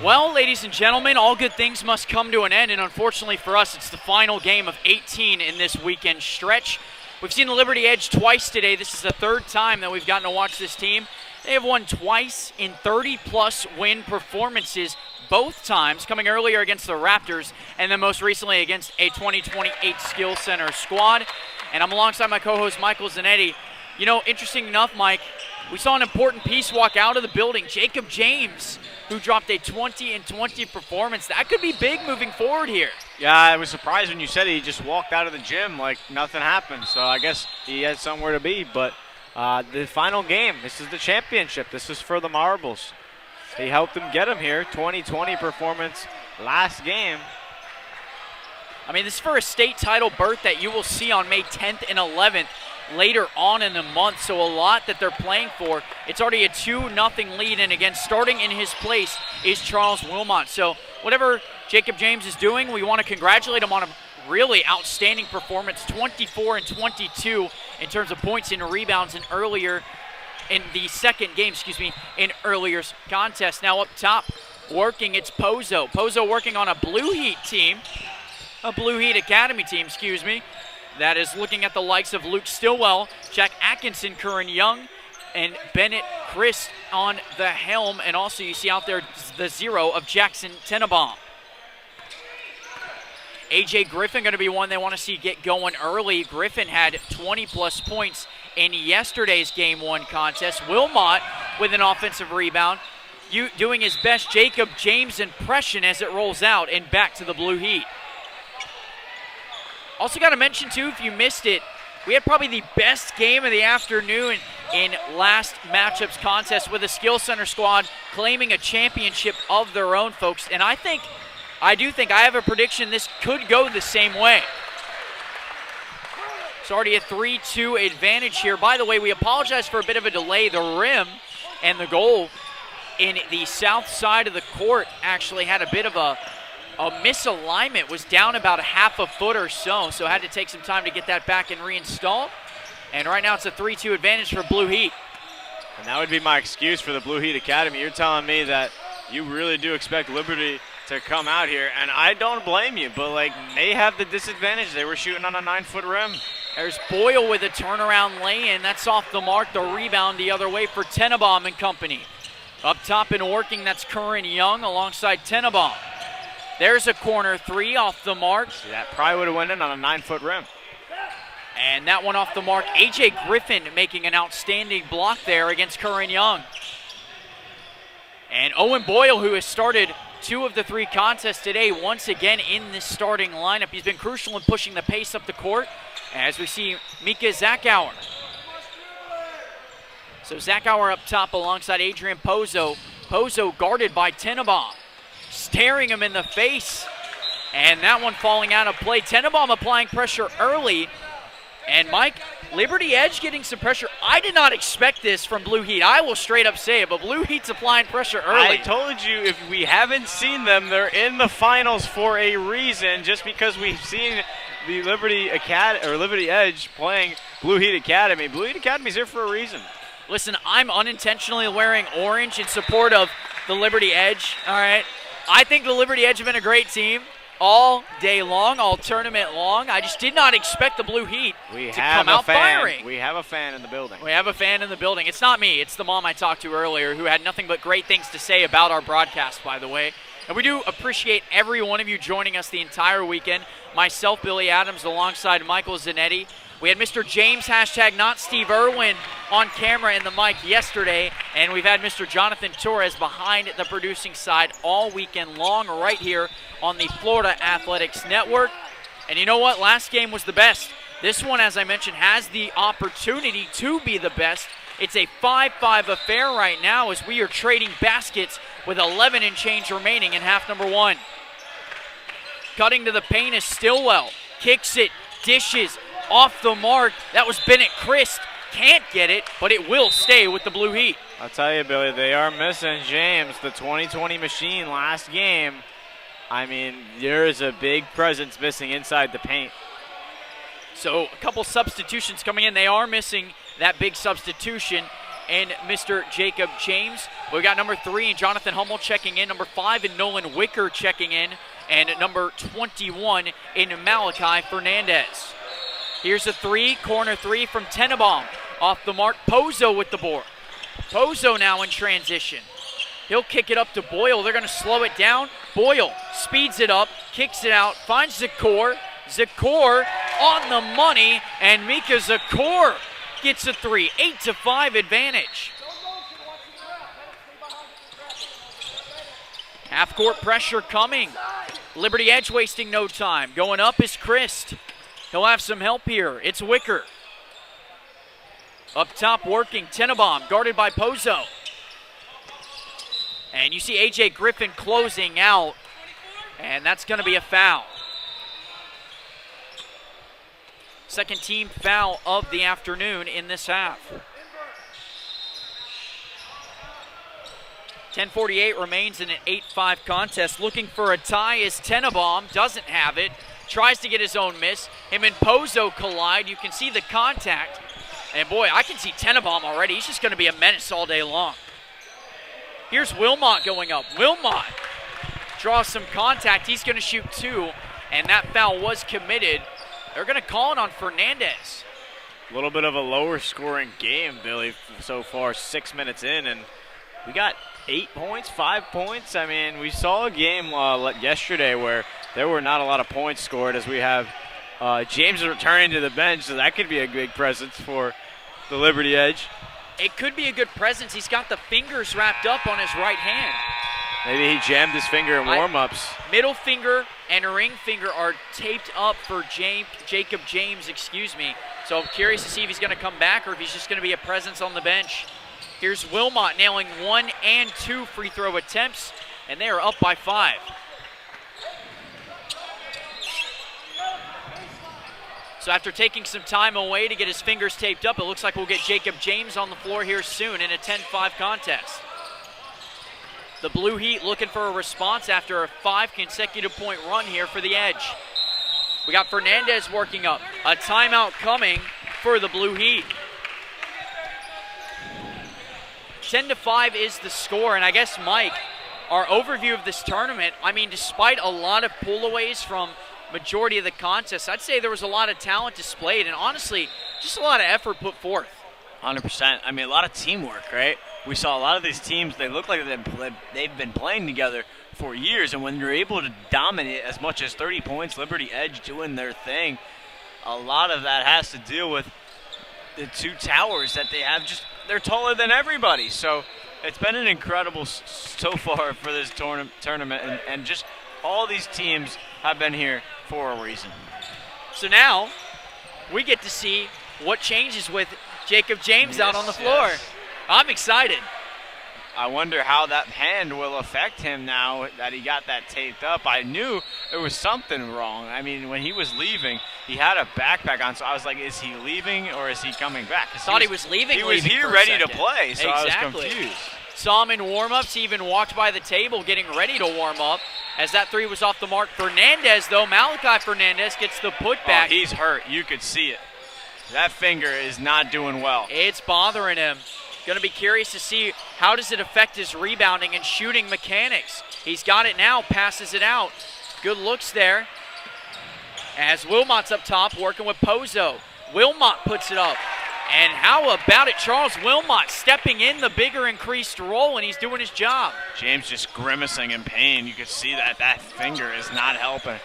Well, ladies and gentlemen, all good things must come to an end, and unfortunately for us, it's the final game of 18 in this weekend stretch. We've seen the Liberty Edge twice today. This is the third time that we've gotten to watch this team. They have won twice in 30-plus win performances, both times coming earlier against the Raptors and then most recently against a 2028 Skill Center squad. And I'm alongside my co-host Michael Zanetti. You know, interesting enough, Mike, we saw an important piece walk out of the building. Jacob James, who dropped a 20-20 performance. That could be big moving forward here. Yeah, I was surprised when you said he just walked out of the gym like nothing happened. So I guess he had somewhere to be. But the final game, this is the championship. This is for the Marbles. He helped them get him here. 20-20 performance last game. I mean, this is for a state title berth that you will see on May 10th and 11th later on in the month. So a lot that they're playing for. It's already a 2-0 lead. And again, starting in his place is Charles Wilmot. So whatever Jacob James is doing, we want to congratulate him on a really outstanding performance. 24 and 22 in terms of points and rebounds earlier in the second game, in earlier contest. Now up top, working, it's Pozo. Pozo working on a Blue Heat team, a Blue Heat Academy team, that is looking at the likes of Luke Stillwell, Jack Atkinson, Curran Young, and Bennett Christ on the helm. And also you see out there the 0 of Jackson Tenenbaum. AJ Griffin going to be one they want to see get going early. Griffin had 20-plus points in yesterday's Game 1 contest. Wilmot with an offensive rebound, doing his best Jacob James impression as it rolls out and back to the Blue Heat. Also got to mention, too, if you missed it, we had probably the best game of the afternoon in last matchup's contest with a Skill Center squad claiming a championship of their own, folks. And I do think I have a prediction this could go the same way. It's already a 3-2 advantage here. By the way, we apologize for a bit of a delay. The rim and the goal in the south side of the court actually had a bit of a misalignment, was down about a half a foot or so had to take some time to get that back and reinstall. And right now it's a 3-2 advantage for Blue Heat. And that would be my excuse for the Blue Heat Academy. You're telling me that you really do expect Liberty to come out here, and I don't blame you, but they have the disadvantage. They were shooting on a 9-foot rim. There's Boyle with a turnaround lay-in. That's off the mark. The rebound the other way for Tenenbaum and company. Up top and working, that's Curran Young alongside Tenenbaum. There's a corner 3 off the mark. See, that probably would have went in on a 9-foot rim. And that one off the mark. AJ Griffin making an outstanding block there against Curran Young. And Owen Boyle, who has started 2 of the 3 contests today, once again in this starting lineup. He's been crucial in pushing the pace up the court, as we see Mika Zachauer. So Zachauer up top alongside Adrian Pozo. Pozo guarded by Tenenbaum, staring him in the face. And that one falling out of play. Tenenbaum applying pressure early. And Mike, Liberty Edge getting some pressure. I did not expect this from Blue Heat. I will straight up say it, but Blue Heat's applying pressure early. I told you, if we haven't seen them, they're in the finals for a reason. Just because we've seen the Liberty Edge playing Blue Heat Academy. Blue Heat Academy's here for a reason. Listen, I'm unintentionally wearing orange in support of the Liberty Edge, all right? I think the Liberty Edge have been a great team all day long, all tournament long. I just did not expect the Blue Heat to come out firing. We have a fan in the building. We have a fan in the building. It's not me. It's the mom I talked to earlier who had nothing but great things to say about our broadcast, by the way. And we do appreciate every one of you joining us the entire weekend. Myself, Billy Adams, alongside Michael Zanetti. We had Mr. James, hashtag not Steve Irwin, on camera in the mic yesterday. And we've had Mr. Jonathan Torres behind the producing side all weekend long right here on the Florida Athletics Network. And you know what? Last game was the best. This one, as I mentioned, has the opportunity to be the best. It's a 5-5 affair right now as we are trading baskets with 11 and change remaining in half number 1. Cutting to the paint is Stillwell. Kicks it, dishes, off the mark. That was Bennett Christ. Can't get it, but it will stay with the Blue Heat. I'll tell you, Billy, they are missing James, the 2020 machine last game. I mean, there is a big presence missing inside the paint. So a couple substitutions coming in. They are missing that big substitution and Mr. Jacob James. We got number 3 and Jonathan Hummel checking in, number 5 and Nolan Wicker checking in, and number 21 in Malachi Fernandez. Here's a corner three from Tenenbaum. Off the mark, Pozo with the board. Pozo now in transition. He'll kick it up to Boyle. They're going to slow it down. Boyle speeds it up, kicks it out, finds Zakor. Zakor on the money, and Mika Zakor gets a three. 8-5 advantage. Half-court pressure coming. Liberty Edge wasting no time. Going up is Christ. He'll have some help here. It's Wicker. Up top working, Tenenbaum, guarded by Pozo. And you see A.J. Griffin closing out, and that's going to be a foul. Second team foul of the afternoon in this half. 10:48 remains in an 8-5 contest. Looking for a tie is Tenenbaum, doesn't have it. Tries to get his own miss. Him and Pozo collide. You can see the contact. And boy, I can see Tenenbaum already. He's just going to be a menace all day long. Here's Wilmot going up. Wilmot draws some contact. He's going to shoot two, and that foul was committed. They're going to call it on Fernandez. A little bit of a lower scoring game, Billy, so far, 6 minutes in, and we got 8 points, 5 points. I mean, we saw a game yesterday where there were not a lot of points scored, as we have James returning to the bench, so that could be a big presence for the Liberty Edge. It could be a good presence. He's got the fingers wrapped up on his right hand. Maybe he jammed his finger in warm-ups. Middle finger and ring finger are taped up for Jacob James, So I'm curious to see if he's going to come back or if he's just going to be a presence on the bench. Here's Wilmot nailing 1 and 2 free throw attempts, and they are up by 5. So after taking some time away to get his fingers taped up, it looks like we'll get Jacob James on the floor here soon in a 10-5 contest. The Blue Heat looking for a response after a 5 consecutive point run here for the Edge. We got Fernandez working up. A timeout coming for the Blue Heat. 10-5 is the score, and I guess, Mike, our overview of this tournament, I mean, despite a lot of pull-aways from majority of the contests, I'd say there was a lot of talent displayed, and honestly, just a lot of effort put forth. 100%. I mean, a lot of teamwork, right? We saw a lot of these teams, they look like they've been playing together for years, and when you're able to dominate as much as 30 points, Liberty Edge doing their thing, a lot of that has to deal with the two towers that they have. Just they're taller than everybody, so it's been an incredible so far for this tournament, and just all these teams have been here for a reason. So now we get to see what changes with Jacob James out on the floor. Yes. I'm excited. I wonder how that hand will affect him now that he got that taped up. I knew there was something wrong. I mean, when he was leaving, he had a backpack on, so I was like, is he leaving or is he coming back? I thought he was leaving. He was here ready to play, so exactly. I was confused. Saw him in warm-ups. He even walked by the table getting ready to warm up. As that three was off the mark. Fernandez, though, Malachi Fernandez gets the putback. Oh, he's hurt. You could see it. That finger is not doing well. It's bothering him. Going to be curious to see how does it affect his rebounding and shooting mechanics. He's got it now, passes it out. Good looks there. As Wilmot's up top working with Pozo. Wilmot puts it up. And how about it, Charles Wilmot stepping in the bigger increased role, and he's doing his job. James just grimacing in pain. You could see that finger is not helping.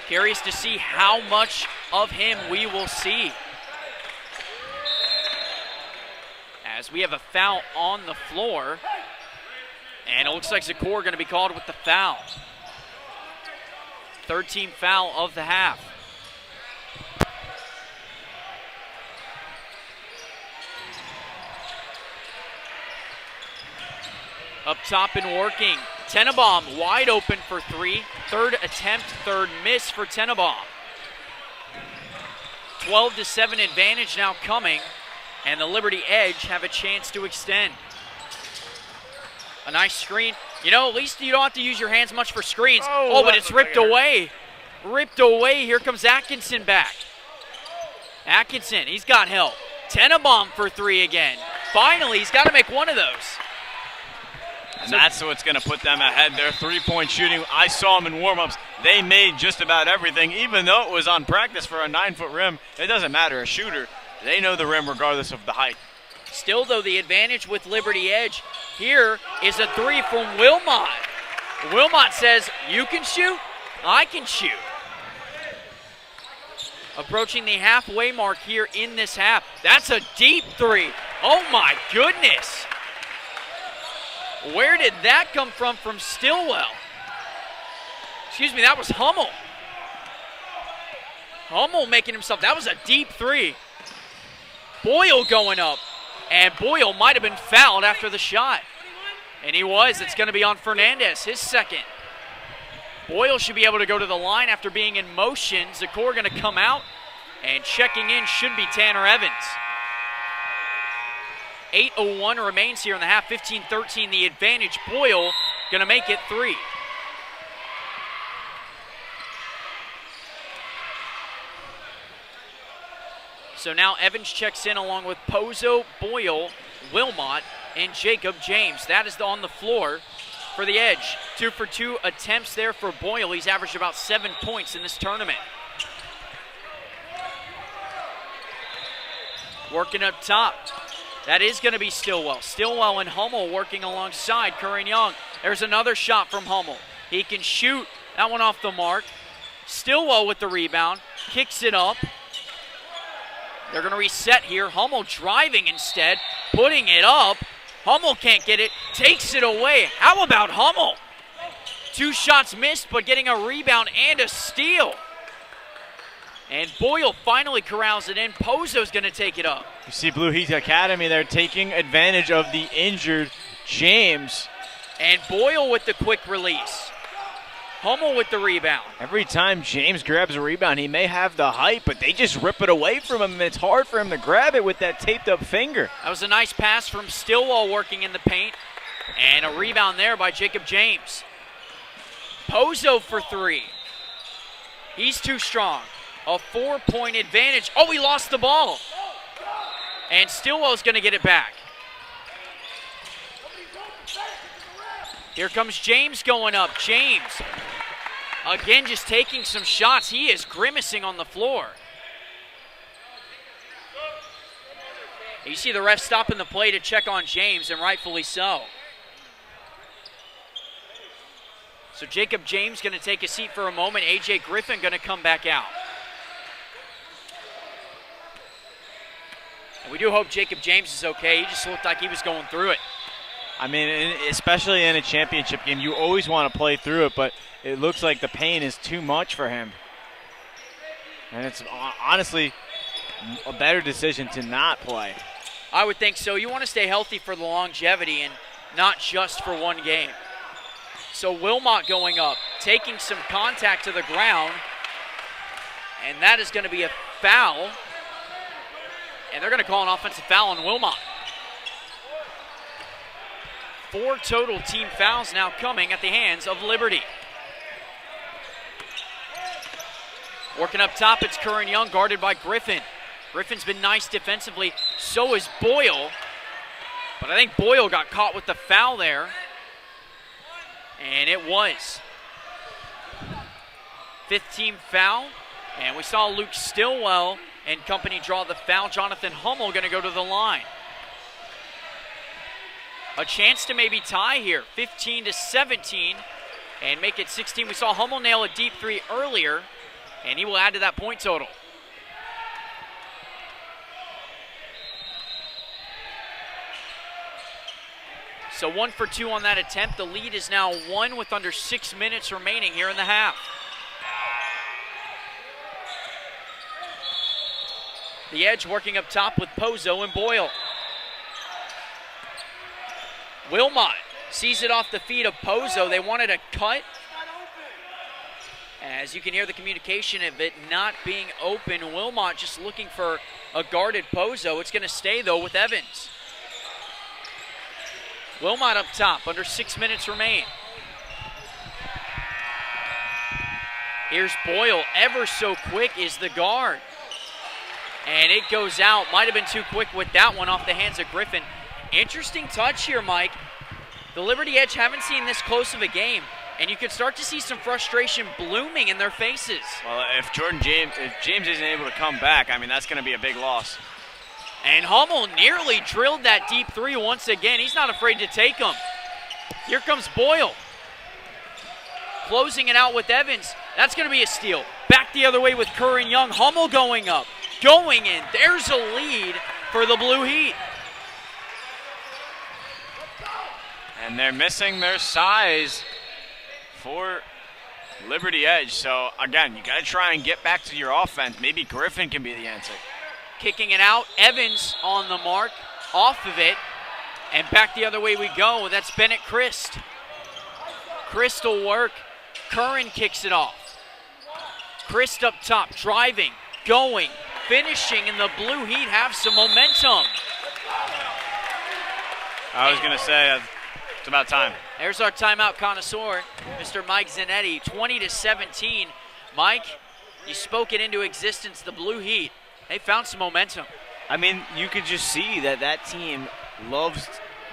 Curious to see how much of him we will see. As we have a foul on the floor, and it looks like Zakor going to be called with the foul. Third team foul of the half. Up top and working. Tenenbaum wide open for three. Third attempt, third miss for Tenenbaum. 12-7 advantage now coming, and the Liberty Edge have a chance to extend. A nice screen. You know, at least you don't have to use your hands much for screens. Oh, but it's ripped away. Ripped away. Here comes Atkinson back. Atkinson, he's got help. Tenenbaum for three again. Finally, he's got to make one of those. And that's what's going to put them ahead. Their three-point shooting, I saw them in warm-ups. they made just about everything, even though it was on practice for a 9-foot rim. It doesn't matter. A shooter, they know the rim regardless of the height. Still, though, the advantage with Liberty Edge here is a three from Wilmot. Wilmot says, you can shoot, I can shoot. Approaching the halfway mark here in this half. That's a deep three. Oh, my goodness. Where did that come from Stillwell? Excuse me, that was Hummel. Hummel making himself, that was a deep three. Boyle going up. And Boyle might have been fouled after the shot. And he was. It's going to be on Fernandez, his second. Boyle should be able to go to the line after being in motion. Zakor going to come out. And checking in should be Tanner Evans. 8:01 remains here in the half. 15-13 the advantage. Boyle going to make it three. So now Evans checks in along with Pozo, Boyle, Wilmot, and Jacob James. That is on the floor for the Edge. 2 for 2 attempts there for Boyle. He's averaged about 7 points in this tournament. Working up top. That is going to be Stillwell. Stillwell and Hummel working alongside Curran Young. There's another shot from Hummel. He can shoot. That one off the mark. Stillwell with the rebound. Kicks it up. They're going to reset here. Hummel driving instead, putting it up. Hummel can't get it, takes it away. How about Hummel? 2 shots missed, but getting a rebound and a steal. And Boyle finally corrals it in. Pozo's going to take it up. You see Blue Heat Academy there taking advantage of the injured James. And Boyle with the quick release. Hummel with the rebound. Every time James grabs a rebound, he may have the height, but they just rip it away from him, and it's hard for him to grab it with that taped-up finger. That was a nice pass from Stillwell working in the paint. And a rebound there by Jacob James. Pozo for 3. He's too strong. A 4-point advantage. Oh, he lost the ball. And Stillwell's going to get it back. Here comes James going up. James, again, just taking some shots. He is grimacing on the floor. You see the ref stopping the play to check on James, and rightfully so. So Jacob James going to take a seat for a moment. A.J. Griffin going to come back out. And we do hope Jacob James is okay. He just looked like he was going through it. I mean, especially in a championship game, you always want to play through it, but it looks like the pain is too much for him. And it's honestly a better decision to not play. I would think so. You want to stay healthy for the longevity and not just for one game. So Wilmot going up, taking some contact to the ground, and that is going to be a foul. And they're going to call an offensive foul on Wilmot. 4 total team fouls now coming at the hands of Liberty. Working up top, it's Curran Young, guarded by Griffin. Griffin's been nice defensively, so is Boyle. But I think Boyle got caught with the foul there. And it was. 5th team foul. And we saw Luke Stillwell and company draw the foul. Jonathan Hummel going to go to the line. A chance to maybe tie here, 15-17, and make it 16. We saw Hummel nail a deep 3 earlier, and he will add to that point total. So 1 for 2 on that attempt. The lead is now 1 with under 6 minutes remaining here in the half. The Edge working up top with Pozo and Boyle. Wilmot sees it off the feet of Pozo. They wanted a cut. As you can hear the communication of it not being open, Wilmot just looking for a guarded Pozo. It's going to stay, though, with Evans. Wilmot up top, under 6 minutes remain. Here's Boyle, ever so quick is the guard. And it goes out, might have been too quick with that one off the hands of Griffin. Interesting touch here, Mike. The Liberty Edge haven't seen this close of a game. and you can start to see some frustration blooming in their faces. Well, if James isn't able to come back, I mean, that's going to be a big loss. And Hummel nearly drilled that deep three once again. He's not afraid to take them. Here comes Boyle. Closing it out with Evans. That's going to be a steal. Back the other way with Kerr and Young. Hummel going up. Going in. There's a lead for the Blue Heat. And they're missing their size for Liberty Edge. So, again, you got to try and get back to your offense. Maybe Griffin can be the answer. Kicking it out. Evans on the mark. Off of it. And back the other way we go. That's Bennett Christ. Christ will work. Curran kicks it off. Christ up top, driving, going, finishing, and the Blue Heat have some momentum. I was going to say, it's about time. There's our timeout connoisseur, Mr. Mike Zanetti, 20-17. Mike, you spoke it into existence, the Blue Heat. They found some momentum. I mean, you could just see that that team loves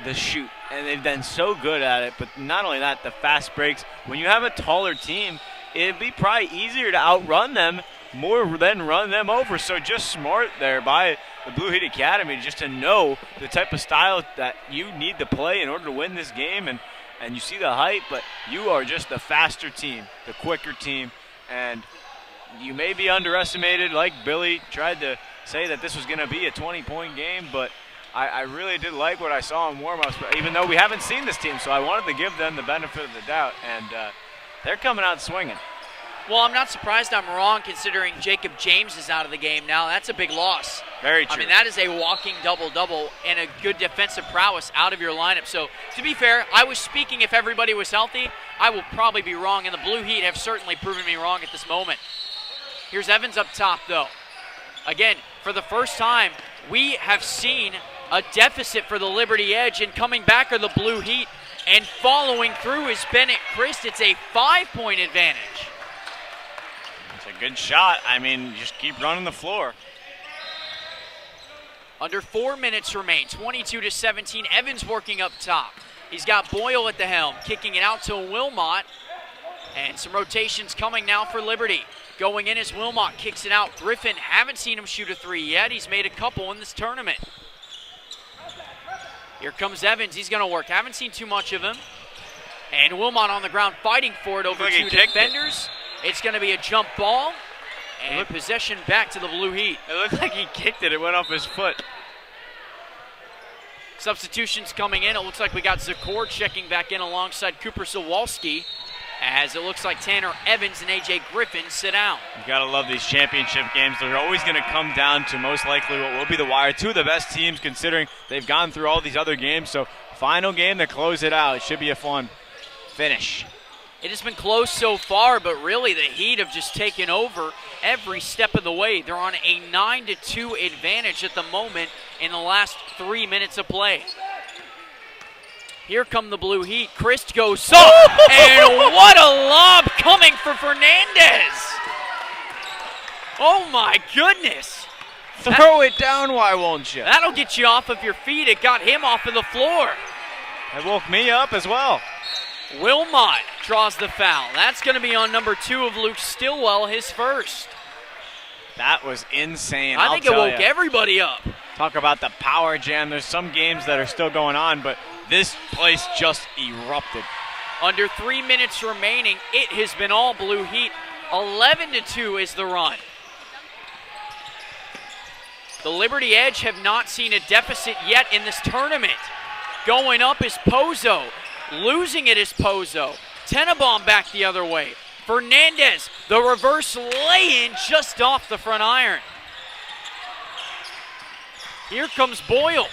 the shoot, and they've been so good at it. But not only that, the fast breaks. When you have a taller team, it'd be probably easier to outrun them more than run them over. So just smart there by the Blue Heat Academy just to know the type of style that you need to play in order to win this game. And you see the height, but you are just the faster team, the quicker team. And you may be underestimated, like Billy tried to say that this was going to be a 20-point game, but I really did like what I saw in warm-ups, even though we haven't seen this team, so I wanted to give them the benefit of the doubt, and they're coming out swinging. Well, I'm not surprised I'm wrong considering Jacob James is out of the game now. That's a big loss. Very true. I mean, that is a walking double-double and a good defensive prowess out of your lineup. So, to be fair, I was speaking if everybody was healthy. I will probably be wrong, and the Blue Heat have certainly proven me wrong at this moment. Here's Evans up top, though. Again, for the first time, we have seen a deficit for the Liberty Edge, and coming back are the Blue Heat, and following through is Bennett Christ. It's a 5-point advantage. It's a good shot. I mean, just keep running the floor. Under 4 minutes remain, 22-17. Evans working up top. He's got Boyle at the helm, kicking it out to Wilmot, and some rotations coming now for Liberty. Going in as Wilmot kicks it out. Griffin, haven't seen him shoot a three yet. He's made a couple in this tournament. Here comes Evans. He's going to work. Haven't seen too much of him. And Wilmot on the ground fighting for it over like two defenders. It's going to be a jump ball. And possession back to the Blue Heat. It looked like he kicked it. It went off his foot. Substitutions coming in. It looks like we got Zakor checking back in alongside Cooper Sawalski, as it looks like Tanner Evans and A.J. Griffin sit down. You got to love these championship games. They're always going to come down to most likely what will be the wire. Two of the best teams considering they've gone through all these other games. So final game to close it out. It should be a fun finish. It has been close so far, but really the Heat have just taken over every step of the way. They're on a 9-2 advantage at the moment in the last 3 minutes of play. Here come the Blue Heat. Christ goes up, and what a lob coming for Fernandez. Oh my goodness. Throw it down, why won't you? That'll get you off of your feet. It got him off of the floor. It woke me up as well. Wilmot draws the foul. That's going to be on number 2 of Luke Stillwell, his first. That was insane. I think it woke everybody up. Talk about the power jam. There's some games that are still going on, but this place just erupted. Under 3 minutes remaining, it has been all Blue Heat. 11-2 is the run. The Liberty Edge have not seen a deficit yet in this tournament. Going up is Pozo. Losing it is Pozo. Tenenbaum back the other way. Fernandez, the reverse lay-in just off the front iron. Here comes Boyle.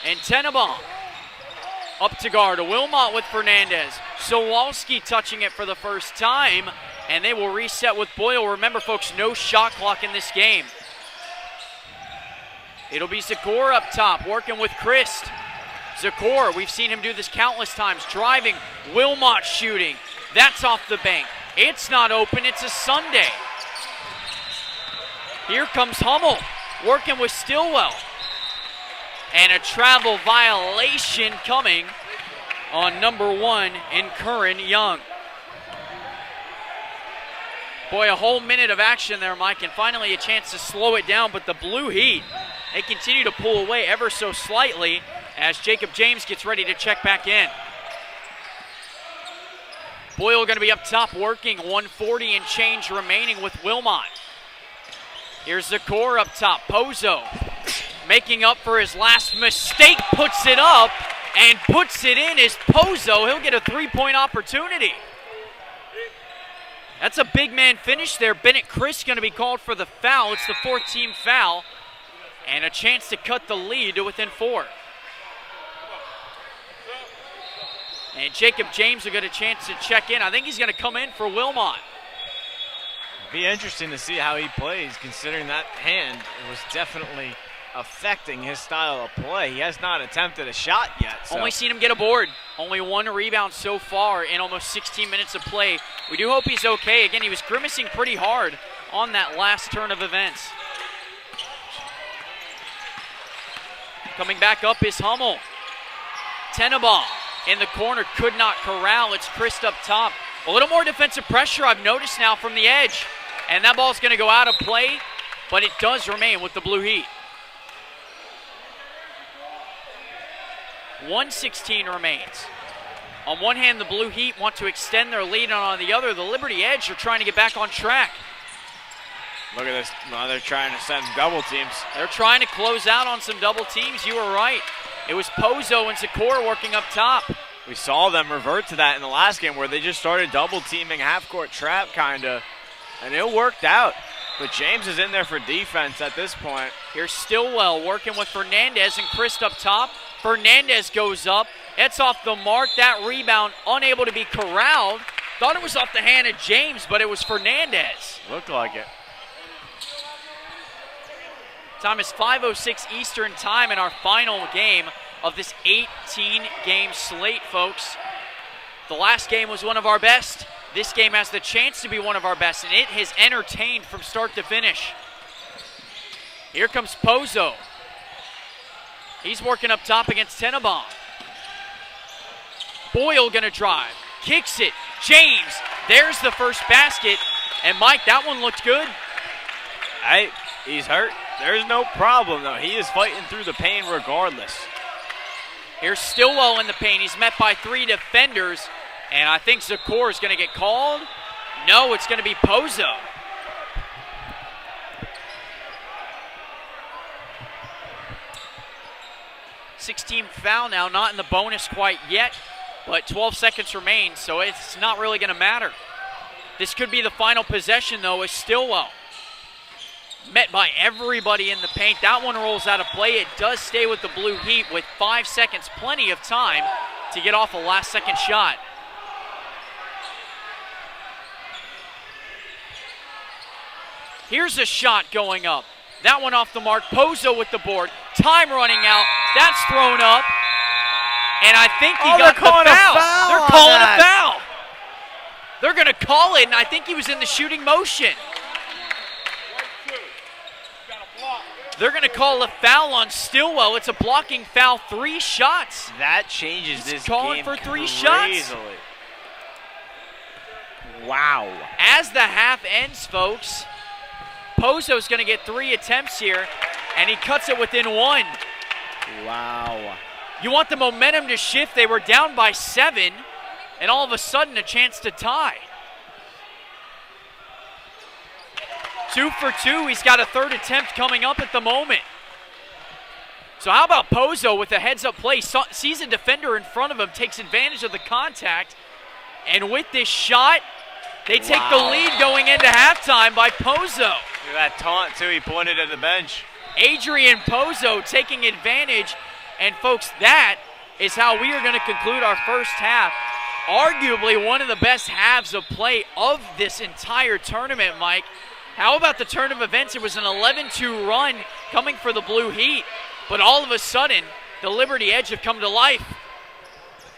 And Tenenbaum up to guard. Wilmot with Fernandez. Sawalski touching it for the first time. And they will reset with Boyle. Remember, folks, no shot clock in this game. It'll be Zakor up top, working with Christ. Zakor, we've seen him do this countless times. Driving, Wilmot shooting. That's off the bank. It's not open, it's a Sunday. Here comes Hummel, working with Stillwell. And a travel violation coming on number 1 in Curran Young. Boy, a whole minute of action there, Mike, and finally a chance to slow it down, but the Blue Heat, they continue to pull away ever so slightly as Jacob James gets ready to check back in. Boyle going to be up top working, 140 and change remaining with Wilmot. Here's Zakor up top, Pozo making up for his last mistake, puts it up and puts it in is Pozo. He'll get a three-point opportunity. That's a big man finish there. Bennett Chris going to be called for the foul. It's the 4th team foul and a chance to cut the lead to within 4. And Jacob James will get a chance to check in. I think he's going to come in for Wilmot. Be interesting to see how he plays, considering that hand was definitely affecting his style of play. He has not attempted a shot yet. So. Only seen him get a board. Only 1 rebound so far in almost 16 minutes of play. We do hope he's okay. Again, he was grimacing pretty hard on that last turn of events. Coming back up is Hummel. Tenenbaum in the corner, could not corral. It's Chris up top. A little more defensive pressure I've noticed now from the edge. And that ball's going to go out of play, but it does remain with the Blue Heat. 1:16 remains. On one hand, the Blue Heat want to extend their lead, and on the other, the Liberty Edge are trying to get back on track. Look at this. Now they're trying to send double teams. They're trying to close out on some double teams. You were right. It was Pozo and Zakor working up top. We saw them revert to that in the last game where they just started double teaming, half-court trap kind of, and it worked out. But James is in there for defense at this point. Here's Stillwell working with Fernandez and Chris up top. Fernandez goes up. It's off the mark. That rebound unable to be corralled. Thought it was off the hand of James, but it was Fernandez. Looked like it. Time is 5:06 Eastern time in our final game of this 18-game slate, folks. The last game was one of our best. This game has the chance to be one of our best, and it has entertained from start to finish. Here comes Pozo. He's working up top against Tenenbaum. Boyle gonna drive, kicks it. James, there's the first basket. And Mike, that one looked good. Hey, he's hurt. There's no problem, though. He is fighting through the pain regardless. Here's Stillwell in the paint. He's met by 3 defenders. And I think Zakor is going to get called. No, it's going to be Pozo. Six-team foul now, not in the bonus quite yet, but 12 seconds remain, so it's not really going to matter. This could be the final possession, though, as Stillwell met by everybody in the paint. That one rolls out of play. It does stay with the Blue Heat with 5 seconds, plenty of time to get off a last-second shot. Here's a shot going up. That one off the mark. Pozo with the board. Time running out. That's thrown up. And I think he got the foul. They're calling a foul. They're going to call it, and I think he was in the shooting motion. They're going to call a foul on Stillwell. It's a blocking foul, 3 shots. That changes this calling game for 3 crazily. shots. Wow. As the half ends, folks, Pozo's going to get 3 attempts here, and he cuts it within 1. Wow. You want the momentum to shift. They were down by 7, and all of a sudden a chance to tie. 2 for 2. He's got a 3rd attempt coming up at the moment. So how about Pozo with a heads-up play? Sees a defender in front of him, takes advantage of the contact, and with this shot, they take the lead going into halftime by Pozo. Look at that taunt, too. He pointed at the bench. Adrian Pozo taking advantage. And, folks, that is how we are going to conclude our first half. Arguably one of the best halves of play of this entire tournament, Mike. How about the turn of events? It was an 11-2 run coming for the Blue Heat. But all of a sudden, the Liberty Edge have come to life.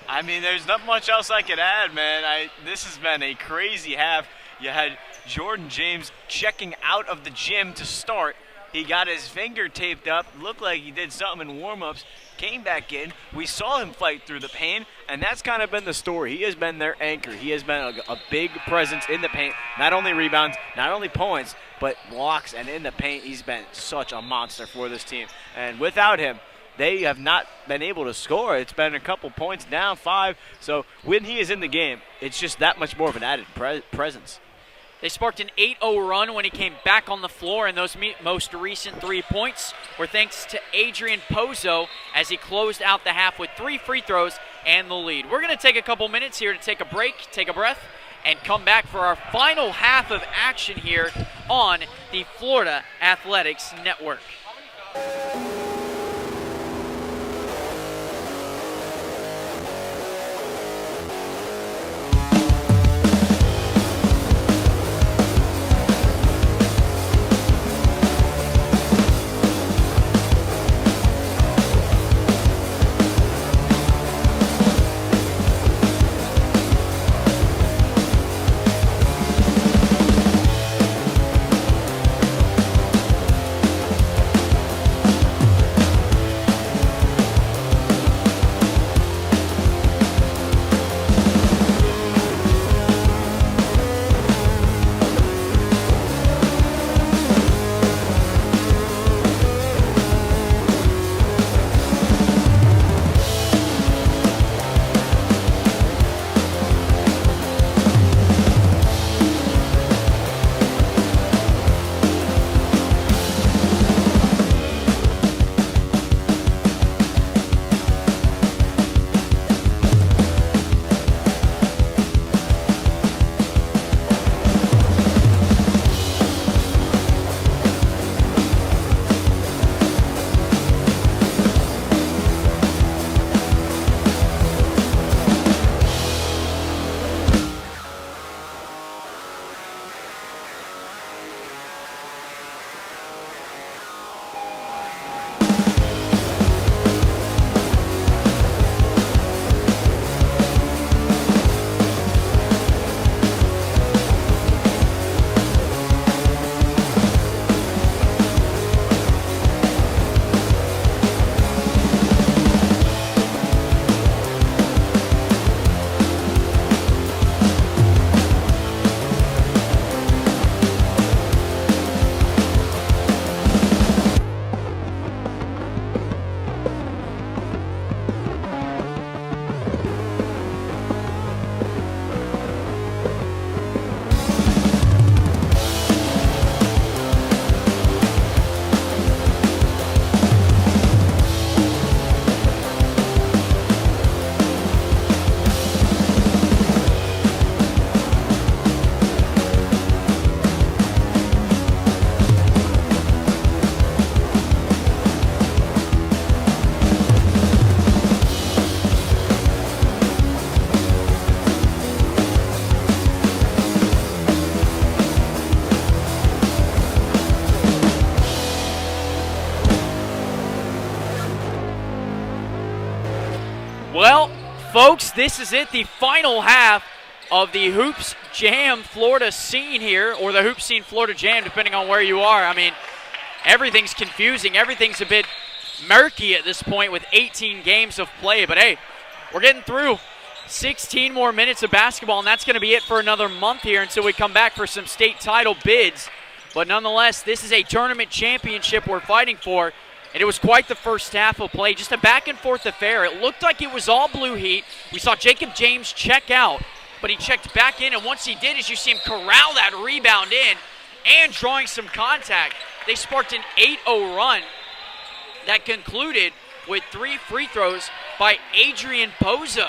I mean, there's not much else I could add, man. This has been a crazy half. You had Jordan James checking out of the gym to start. He got his finger taped up, looked like he did something in warm-ups, came back in. We saw him fight through the pain, and that's kind of been the story. He has been their anchor. He has been a big presence in the paint, not only rebounds, not only points, but blocks, and in the paint, he's been such a monster for this team. And without him, they have not been able to score. It's been a couple points down, 5. So when he is in the game, it's just that much more of an added presence. They sparked an 8-0 run when he came back on the floor, and those most recent 3 points were thanks to Adrian Pozo as he closed out the half with 3 free throws and the lead. We're going to take a couple minutes here to take a break, take a breath, and come back for our final half of action here on the Florida Athletics Network. Well, folks, this is it, the final half of the Hoops Jam Florida scene here, or the HoopSeen Florida Jam, depending on where you are. I mean, everything's confusing. Everything's a bit murky at this point with 18 games of play. But, hey, we're getting through 16 more minutes of basketball, and that's going to be it for another month here until we come back for some state title bids. But nonetheless, this is a tournament championship we're fighting for. And it was quite the first half of play, just a back-and-forth affair. It looked like it was all blue heat. We saw Jacob James check out, but he checked back in, and once he did, as you see him corral that rebound in and drawing some contact, they sparked an 8-0 run that concluded with 3 free throws by Adrian Pozo.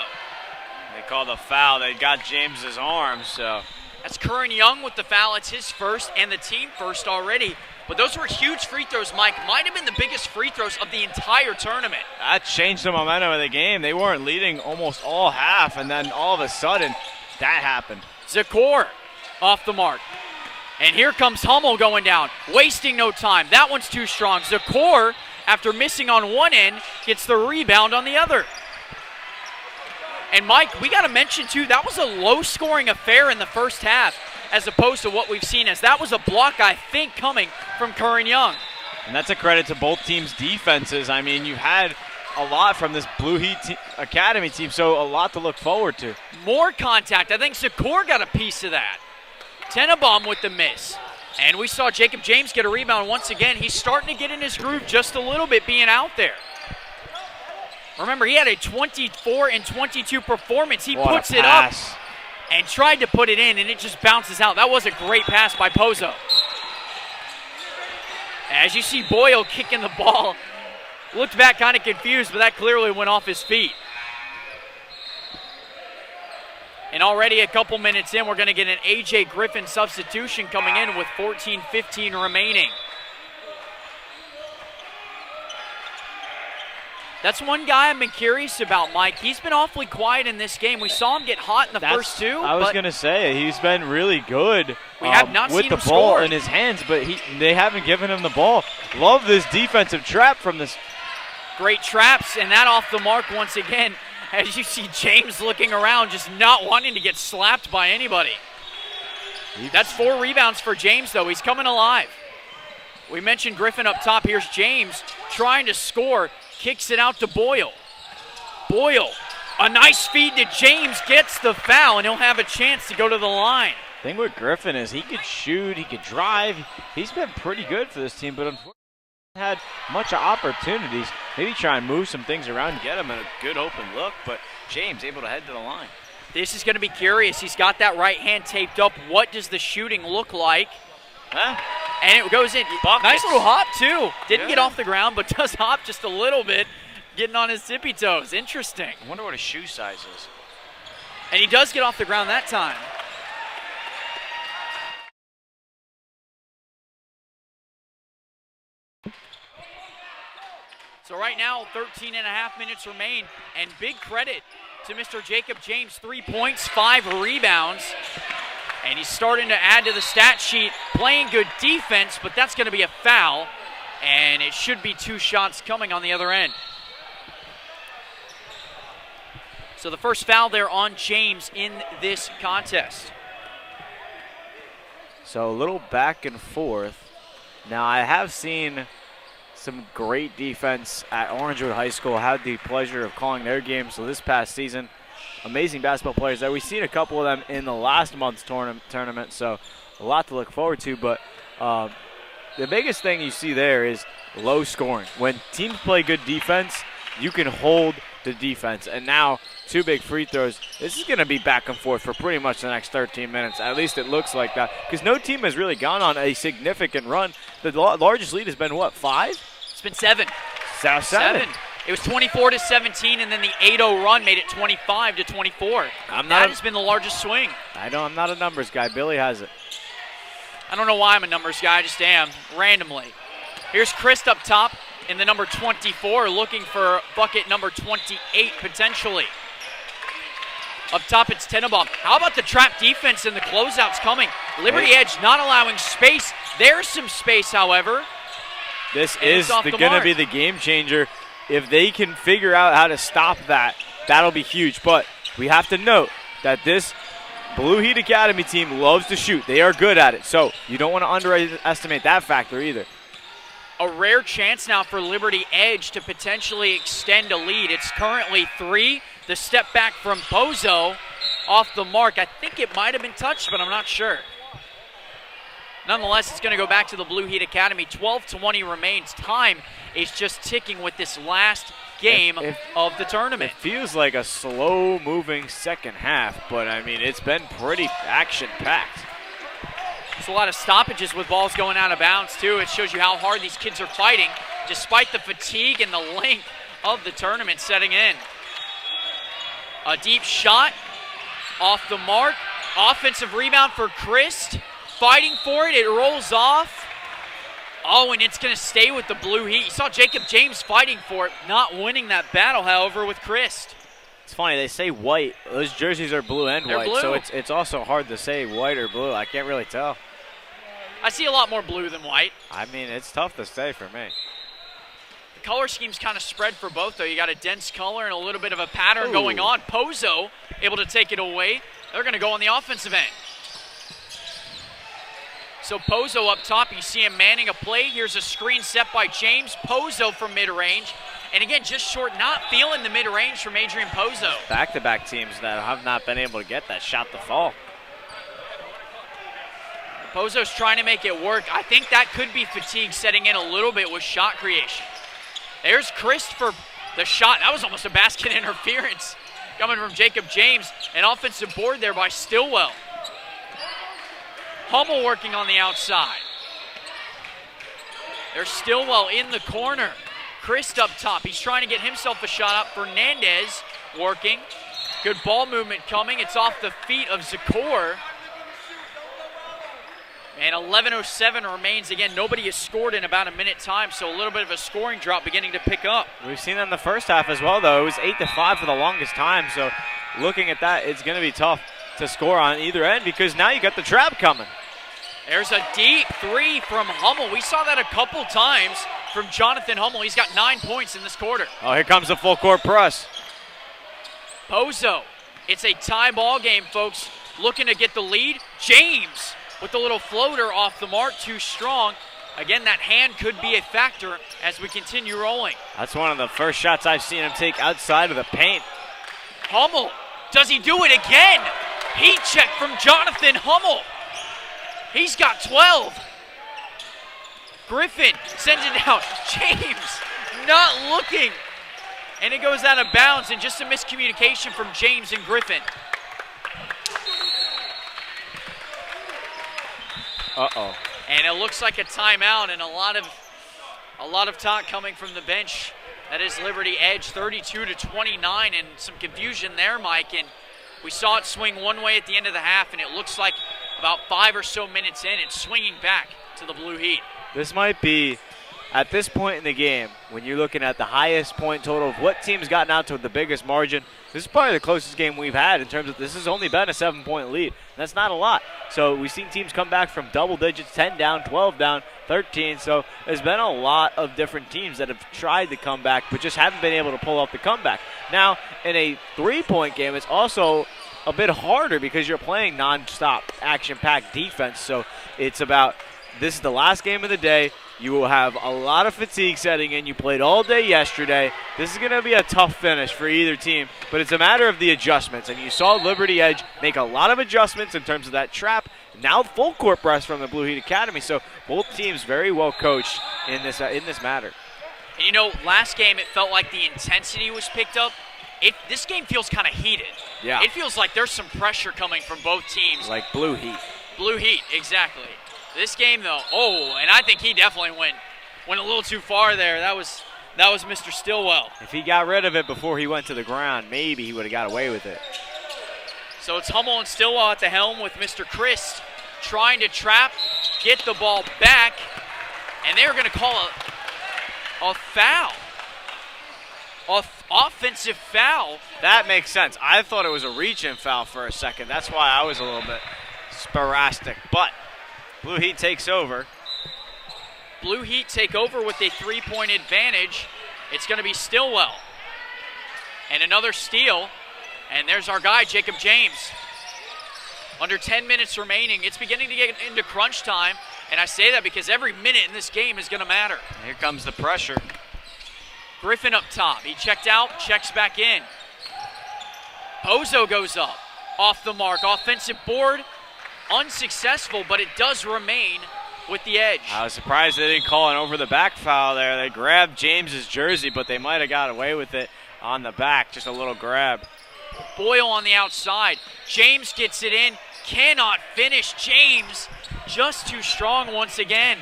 They called a foul. They got James's arm, so. That's Curran Young with the foul. It's his first and the team first already. But those were huge free throws, Mike. Might have been the biggest free throws of the entire tournament. That changed the momentum of the game. They weren't leading almost all half, and then all of a sudden, that happened. Zakor off the mark. And here comes Hummel going down, wasting no time. That one's too strong. Zakor, after missing on one end, gets the rebound on the other. And, Mike, we got to mention, too, that was a low-scoring affair in the first half, as opposed to what we've seen, as that was a block, I think, coming from Curran Young. And that's a credit to both teams' defenses. I mean, you had a lot from this Blue Heat Academy team, so a lot to look forward to. More contact. I think Zakor got a piece of that. Tenenbaum with the miss. And we saw Jacob James get a rebound once again. He's starting to get in his groove just a little bit being out there. Remember, he had a 24 and 22 performance. He puts it up and tried to put it in, and it just bounces out. That was a great pass by Pozo. As you see Boyle kicking the ball, looked back kind of confused, but that clearly went off his feet. And already a couple minutes in, we're going to get an A.J. Griffin substitution coming in with 14:15 remaining. That's one guy I've been curious about, Mike. He's been awfully quiet in this game. We saw him get hot in the first two. I was going to say, he's been really good we have not with seen the him ball score in his hands, but they haven't given him the ball. Love this defensive trap from this. Great traps, and that off the mark once again. As you see James looking around, just not wanting to get slapped by anybody. That's 4 rebounds for James, though. He's coming alive. We mentioned Griffin up top. Here's James trying to score. Kicks it out to Boyle. Boyle, a nice feed to James, gets the foul, and he'll have a chance to go to the line. The thing with Griffin is he could shoot, he could drive. He's been pretty good for this team, but unfortunately had much opportunities. Maybe try and move some things around and get him a good open look, but James able to head to the line. This is going to be curious. He's got that right hand taped up. What does the shooting look like? And it goes in. Buckets. Nice little hop, too. Didn't get off the ground, but does hop just a little bit, getting on his tippy toes. Interesting. I wonder what his shoe size is. And he does get off the ground that time. So right now, 13 and a half minutes remain, and big credit to Mr. Jacob James. 3 points, 5 rebounds, and he's starting to add to the stat sheet. Playing good defense, but that's going to be a foul, and it should be 2 shots coming on the other end. So the first foul there on James in this contest. So a little back and forth. Now I have seen some great defense at Orangewood High School. I had the pleasure of calling their games so this past season. Amazing basketball players there. We've seen a couple of them in the last month's tournament, so a lot to look forward to. But the biggest thing you see there is low scoring. When teams play good defense, you can hold the defense. And now 2 big free throws. This is going to be back and forth for pretty much the next 13 minutes. At least it looks like that, because no team has really gone on a significant run. The largest lead has been, what, 5? It's been 7. 7. It was 24-17, and then the 8-0 run made it 25-24. That has been the largest swing. I'm not a numbers guy. Billy has it. I don't know why I'm a numbers guy. I just am, randomly. Here's Christ up top in the number 24, looking for bucket number 28, potentially. Up top, it's Tenenbaum. How about the trap defense and the closeouts coming? Liberty Edge not allowing space. There's some space, however. This is going to be the game changer. If they can figure out how to stop that, that'll be huge. But we have to note that this Blue Heat Academy team loves to shoot. They are good at it. So you don't want to underestimate that factor either. A rare chance now for Liberty Edge to potentially extend a lead. It's currently 3. The step back from Pozo off the mark. I think it might have been touched, but I'm not sure. Nonetheless, it's going to go back to the Blue Heat Academy. 12:20 remains. Time is just ticking with this last game of the tournament. It feels like a slow-moving second half, but, I mean, it's been pretty action-packed. There's a lot of stoppages with balls going out of bounds, too. It shows you how hard these kids are fighting, despite the fatigue and the length of the tournament setting in. A deep shot off the mark. Offensive rebound for Christ. Fighting for it. It rolls off. Oh, and it's going to stay with the Blue Heat. You saw Jacob James fighting for it, not winning that battle, however, with Christ. It's funny, they say white. Those jerseys are blue and white, blue. So it's also hard to say white or blue. I can't really tell. I see a lot more blue than white. I mean, it's tough to say for me. The color scheme's kind of spread for both, though. You got a dense color and a little bit of a pattern going on. Pozo able to take it away. They're going to go on the offensive end. So Pozo up top, you see him manning a play. Here's a screen set by James. Pozo from mid-range. And again, just short, not feeling the mid-range from Adrian Pozo. Back-to-back teams that have not been able to get that shot to fall. Pozo's trying to make it work. I think that could be fatigue setting in a little bit with shot creation. There's Christ for the shot. That was almost a basket interference coming from Jacob James. An offensive board there by Stillwell. Hummel working on the outside. There's Stillwell in the corner. Christ up top. He's trying to get himself a shot up. Fernandez working. Good ball movement coming. It's off the feet of Zakor. And 11:07 remains. Again, nobody has scored in about a minute time, so a little bit of a scoring drop beginning to pick up. We've seen that in the first half as well, though. It was 8-5 for the longest time, so looking at that, it's going to be tough to score on either end because now you got the trap coming. There's a deep three from Hummel. We saw that a couple times from Jonathan Hummel. He's got 9 points in this quarter. Oh, here comes the full court press. Pozo. It's a tie ball game, folks. Looking to get the lead. James with the little floater off the mark, too strong. Again, that hand could be a factor as we continue rolling. That's one of the first shots I've seen him take outside of the paint. Hummel, does he do it again? Heat check from Jonathan Hummel. He's got 12. Griffin sends it out. James not looking. And it goes out of bounds, and just a miscommunication from James and Griffin. Uh-oh. And it looks like a timeout, and a lot of talk coming from the bench. That is Liberty edge 32-29, and some confusion there, Mike. And we saw it swing one way at the end of the half, and it looks like about 5 or so minutes in, it's swinging back to the Blue Heat. This might be, at this point in the game, when you're looking at the highest point total of what team's gotten out to the biggest margin, this is probably the closest game we've had in terms of this has only been a 7-point lead. That's not a lot. So we've seen teams come back from double digits, 10 down, 12 down, 13. So there's been a lot of different teams that have tried to come back but just haven't been able to pull off the comeback. Now, in a 3-point game, it's also a bit harder because you're playing nonstop, action-packed defense. So it's about, this is the last game of the day. You will have a lot of fatigue setting in. You played all day yesterday. This is going to be a tough finish for either team, but it's a matter of the adjustments. And you saw Liberty Edge make a lot of adjustments in terms of that trap. Now full court press from the Blue Heat Academy. So both teams very well coached in this matter. And you know, last game it felt like the intensity was picked up. This game feels kind of heated. Yeah. It feels like there's some pressure coming from both teams. Like Blue Heat. Blue Heat, exactly. This game, though, and I think he definitely went a little too far there. That was Mr. Stillwell. If he got rid of it before he went to the ground, maybe he would have got away with it. So it's Hummel and Stillwell at the helm with Mr. Christ trying to trap, get the ball back, and they're going to call a foul. Offensive foul. That makes sense. I thought it was a reach-in foul for a second. That's why I was a little bit sporadic, but Blue Heat takes over. Blue Heat take over with a 3-point advantage. It's going to be Stillwell. And another steal. And there's our guy, Jacob James. Under 10 minutes remaining. It's beginning to get into crunch time. And I say that because every minute in this game is going to matter. Here comes the pressure. Griffin up top. He checked out, checks back in. Pozo goes up. Off the mark. Offensive board. Unsuccessful, but it does remain with the edge. I was surprised they didn't call an over-the-back foul there. They grabbed James's jersey, but they might have got away with it on the back. Just a little grab. Boyle on the outside. James gets it in. Cannot finish. James just too strong once again.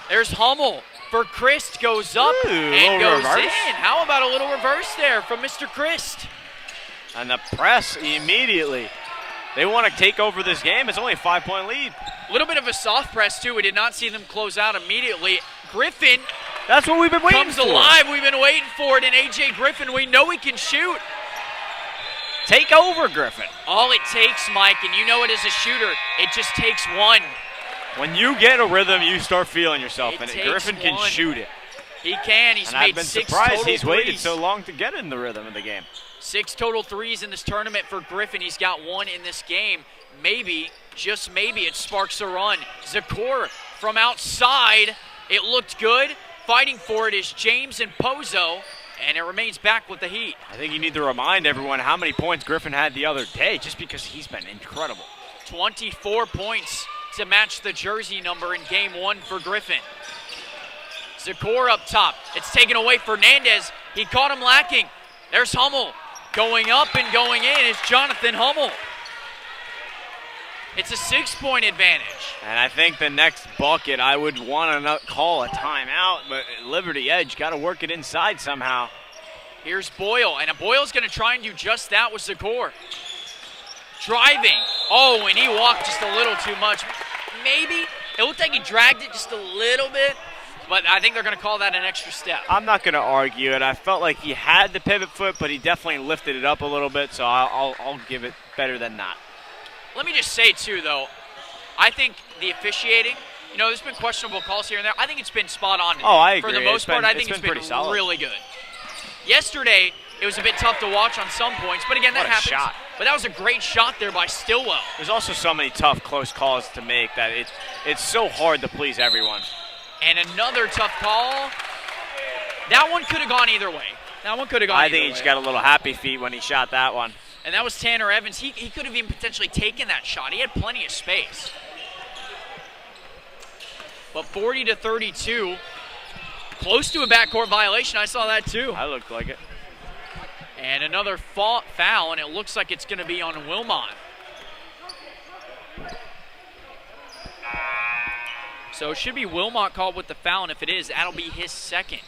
There's Hummel for Christ. Goes up and goes reverse in. How about a little reverse there from Mr. Christ? And the press immediately. They want to take over this game. It's only a 5-point lead. A little bit of a soft press, too. We did not see them close out immediately. Griffin That's what we've been waiting comes for. alive. We've been waiting for it. And A.J. Griffin, we know he can shoot. Take over, Griffin. All it takes, Mike, and you know it as a shooter, it just takes one. When you get a rhythm, you start feeling yourself in it. takes Griffin can one. shoot it. He can. He's And made I've been 6 surprised total he's waited threes. so long to get in the rhythm of the game. 6 total threes in this tournament for Griffin. He's got 1 in this game. maybe, just maybe, it sparks a run. Zakor from outside. It looked good. Fighting for it is James and Pozo, and it remains back with the Heat. I think you need to remind everyone how many points Griffin had the other day, just because he's been incredible. 24 points to match the jersey number in game 1 for Griffin. Zakor up top. It's taken away. Fernandez. He caught him lacking. There's Hummel. Going up and going in is Jonathan Hummel. It's a 6-point advantage. And I think the next bucket, I would want to call a timeout, but Liberty Edge got to work it inside somehow. Here's Boyle, and Boyle's going to try and do just that with Zakor. Driving. Oh, and he walked just a little too much. Maybe. It looked like he dragged it just a little bit, but I think they're going to call that an extra step. I'm not going to argue it. I felt like he had the pivot foot, but he definitely lifted it up a little bit, so I'll give it better than not. Let me just say, too, though, I think the officiating, there's been questionable calls here and there. I think it's been spot on. Oh, I agree. For the most part, I think it's been pretty solid. Really good. Yesterday, it was a bit tough to watch on some points, but again, that happens. Shot. But that was a great shot there by Stillwell. There's also so many tough, close calls to make that it's so hard to please everyone. And another tough call. That one could have gone either way. I think he just got a little happy feet when he shot that one. And that was Tanner Evans. He could have even potentially taken that shot. He had plenty of space. But 40-32, close to a backcourt violation. I saw that too. I looked like it. And another foul, and it looks like it's going to be on Wilmot. So it should be Wilmot called with the foul, and if it is, that'll be his second.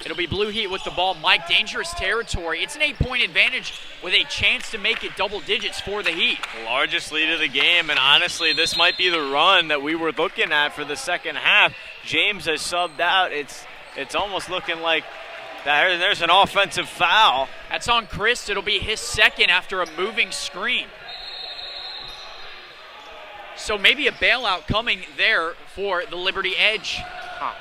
It'll be Blue Heat with the ball. Mike, dangerous territory. It's an 8-point advantage with a chance to make it double digits for the Heat. Largest lead of the game, and honestly, this might be the run that we were looking at for the second half. James has subbed out. It's almost looking like there's an offensive foul. That's on Chris. It'll be his second after a moving screen. So maybe a bailout coming there for the Liberty Edge.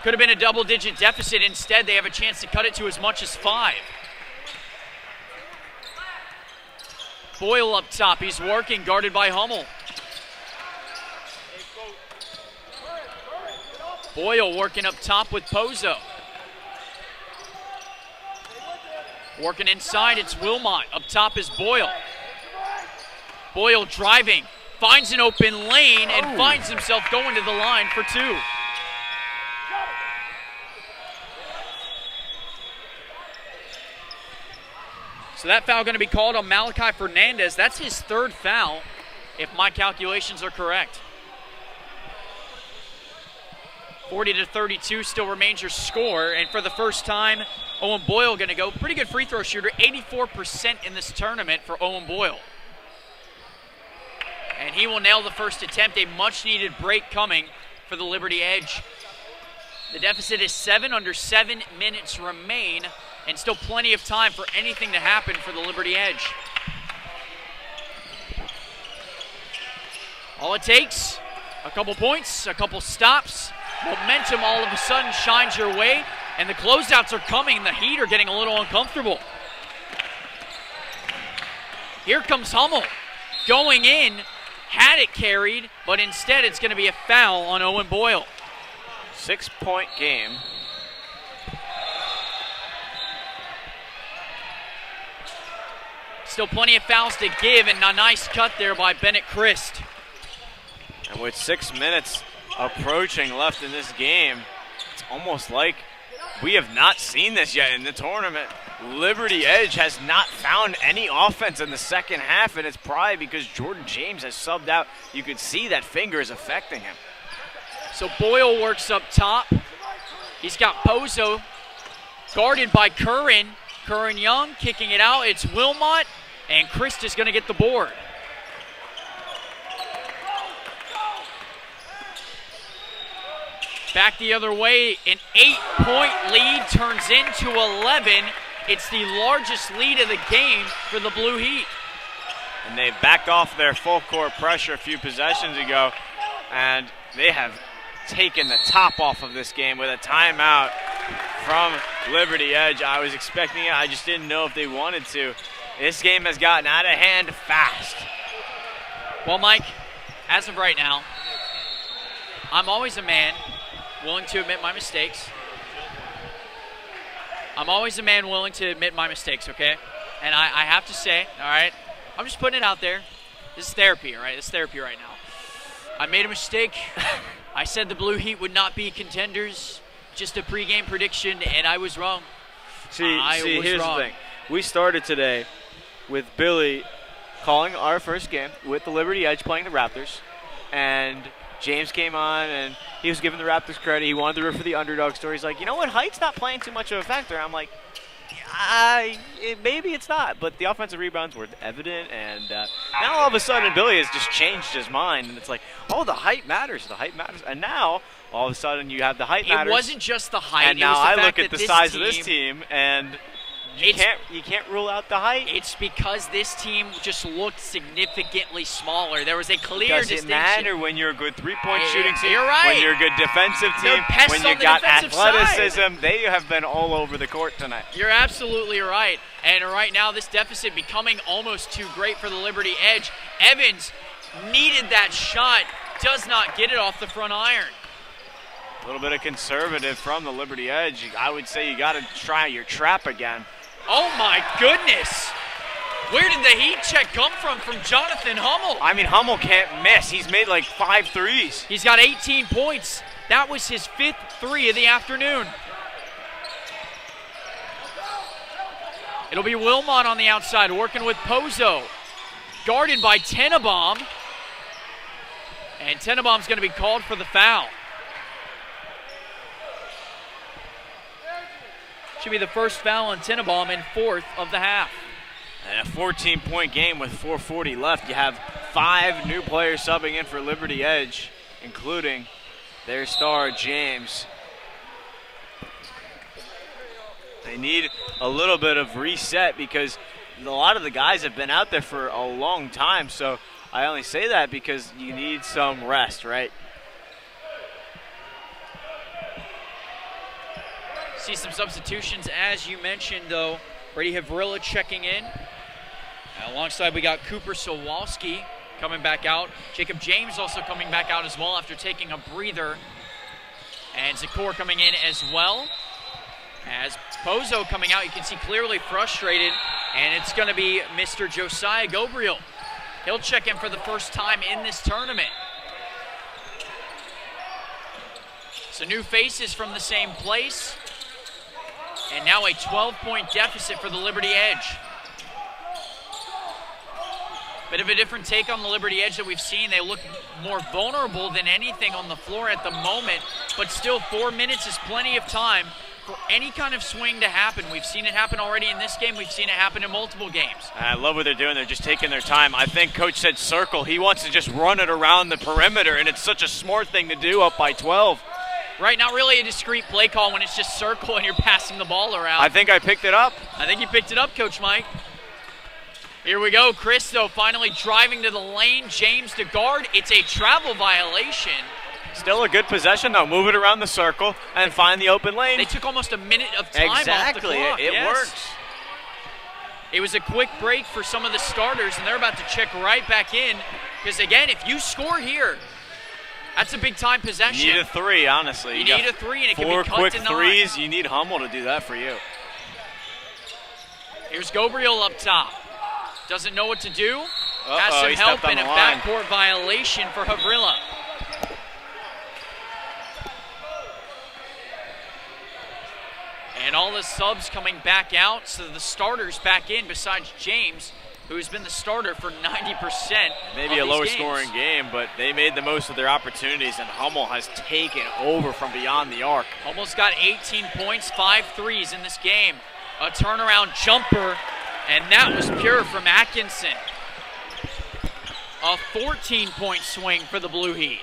Could have been a double-digit deficit. Instead, they have a chance to cut it to as much as 5. Boyle up top. He's working, guarded by Hummel. Boyle working up top with Pozo. Working inside, it's Wilmot. Up top is Boyle. Boyle driving. Finds an open lane and finds himself going to the line for 2. So that foul going to be called on Malachi Fernandez. That's his 3rd foul, if my calculations are correct. 40-32 still remains your score, and for the first time, Owen Boyle going to go. Pretty good free throw shooter, 84% in this tournament for Owen Boyle. And he will nail the first attempt, a much-needed break coming for the Liberty Edge. The deficit is 7 under 7 minutes remain, and still plenty of time for anything to happen for the Liberty Edge. All it takes, a couple points, a couple stops. Momentum all of a sudden shines your way, and the closeouts are coming. The Heat are getting a little uncomfortable. Here comes Hummel going in, had it carried, but instead it's going to be a foul on Owen Boyle. 6-point game. Still plenty of fouls to give, and a nice cut there by Bennett Christ. And with 6 minutes approaching left in this game, it's almost like we have not seen this yet in the tournament. Liberty Edge has not found any offense in the second half, and it's probably because Jordan James has subbed out. You could see that finger is affecting him. So Boyle works up top. He's got Pozo guarded by Curran. Curran Young kicking it out. It's Wilmot, and Christ is going to get the board. Back the other way, an 8-point lead turns into 11. It's the largest lead of the game for the Blue Heat. And they backed off their full court pressure a few possessions ago, and they have taken the top off of this game with a timeout from Liberty Edge. I was expecting it. I just didn't know if they wanted to. This game has gotten out of hand fast. Well, Mike, as of right now, I'm always a man willing to admit my mistakes. I'm always a man willing to admit my mistakes, okay? And I have to say, all right, I'm just putting it out there. This is therapy, all right? This is therapy right now. I made a mistake. I said the Blue Heat would not be contenders. Just a pregame prediction, and I was wrong. See, here's the thing. We started today with Billy calling our first game with the Liberty Edge playing the Raptors, and James came on, and he was giving the Raptors credit. He wanted to root for the underdog story. He's like, you know what, height's not playing too much of a factor. I'm like, maybe it's not, but the offensive rebounds were evident, and now all of a sudden Billy has just changed his mind, and it's like, oh, the height matters, and now all of a sudden you have the height matters. It wasn't just the height. And now I look at the size of this team, and you can't rule out the height. It's because this team just looked significantly smaller. There was a clear distinction. Does it matter when you're a good three-point shooting team? You're right. When you're a good defensive team, when you got athleticism, they have been all over the court tonight. You're absolutely right. And right now, this deficit becoming almost too great for the Liberty Edge. Evans needed that shot, does not get it off the front iron. A little bit of conservative from the Liberty Edge. I would say you got to try your trap again. Oh, my goodness. Where did the heat check come from Jonathan Hummel? I mean, Hummel can't miss. He's made like 5 threes. He's got 18 points. That was his 5th three of the afternoon. It'll be Wilmot on the outside working with Pozo. Guarded by Tenenbaum. And Tenenbaum's going to be called for the foul. Should be the first foul on Tenenbaum and 4th of the half. And a 14-point game with 4:40 left. You have 5 new players subbing in for Liberty Edge, including their star, James. They need a little bit of reset because a lot of the guys have been out there for a long time. So I only say that because you need some rest, right? See some substitutions, as you mentioned, though. Brady Havrilla checking in. Alongside, we got Cooper Sowalski coming back out. Jacob James also coming back out as well after taking a breather. And Zakor coming in as well. As Pozo coming out, you can see clearly frustrated. And it's going to be Mr. Josiah Gobriel. He'll check in for the first time in this tournament. So new faces from the same place. And now a 12-point deficit for the Liberty Edge. Bit of a different take on the Liberty Edge that we've seen. They look more vulnerable than anything on the floor at the moment, but still 4 minutes is plenty of time for any kind of swing to happen. We've seen it happen already in this game. We've seen it happen in multiple games. I love what they're doing. They're just taking their time. I think Coach said circle. He wants to just run it around the perimeter, and it's such a smart thing to do up by 12. Right, not really a discreet play call when it's just circle and you're passing the ball around. I think I picked it up. I think you picked it up, Coach Mike. Here we go. Chris, though, finally driving to the lane. James to guard. It's a travel violation. Still a good possession, though. Move it around the circle and find the open lane. They took almost a minute of time off the clock. It works. It was a quick break for some of the starters, and they're about to check right back in. Because, again, if you score here, that's a big-time possession. You need a 3, honestly. You need a 3, and it can be cut to 9. 4 quick threes. You need Hummel to do that for you. Here's Gobriel up top. Doesn't know what to do. Has some help and a backcourt violation for Havrilla. And all the subs coming back out, so the starters back in besides James, who's been the starter for 90%. Maybe a lower scoring game, but they made the most of their opportunities, and Hummel has taken over from beyond the arc. Almost got 18 points, 5 threes in this game. A turnaround jumper, and that was pure from Atkinson. A 14-point swing for the Blue Heat.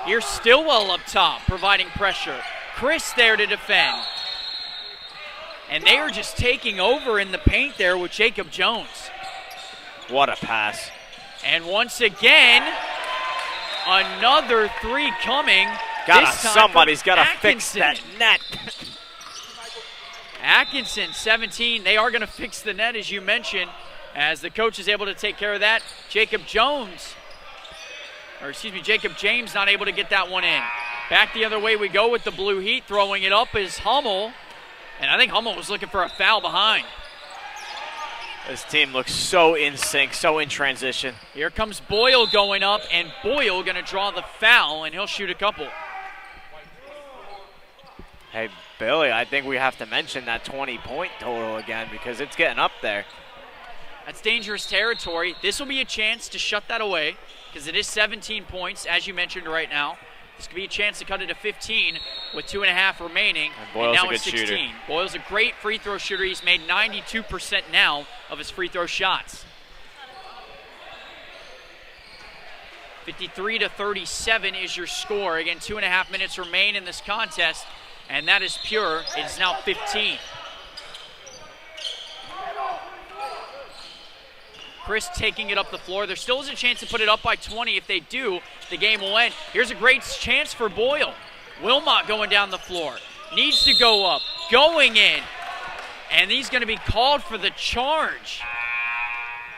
Here's Stillwell up top, providing pressure. Chris there to defend. And they are just taking over in the paint there with Jacob Jones. What a pass. And once again, another 3 coming. Somebody's got to fix that net. Atkinson, 17. They are going to fix the net, as you mentioned. As the coach is able to take care of that, Jacob James not able to get that one in. Back the other way we go with the Blue Heat. Throwing it up is Hummel. And I think Hummel was looking for a foul behind. This team looks so in sync, so in transition. Here comes Boyle going up, and Boyle going to draw the foul, and he'll shoot a couple. Hey, Billy, I think we have to mention that 20-point total again because it's getting up there. That's dangerous territory. This will be a chance to shut that away because it is 17 points, as you mentioned right now. This could be a chance to cut it to 15 with 2.5 remaining. And Boyle's now a good it's 16. shooter. Boyle's a great free throw shooter. He's made 92% now of his free throw shots. 53-37 is your score. Again, 2.5 minutes remain in this contest, and that is pure. It is now 15. Chris taking it up the floor. There still is a chance to put it up by 20. If they do, the game will end. Here's a great chance for Boyle. Wilmot going down the floor. Needs to go up. Going in. And he's going to be called for the charge.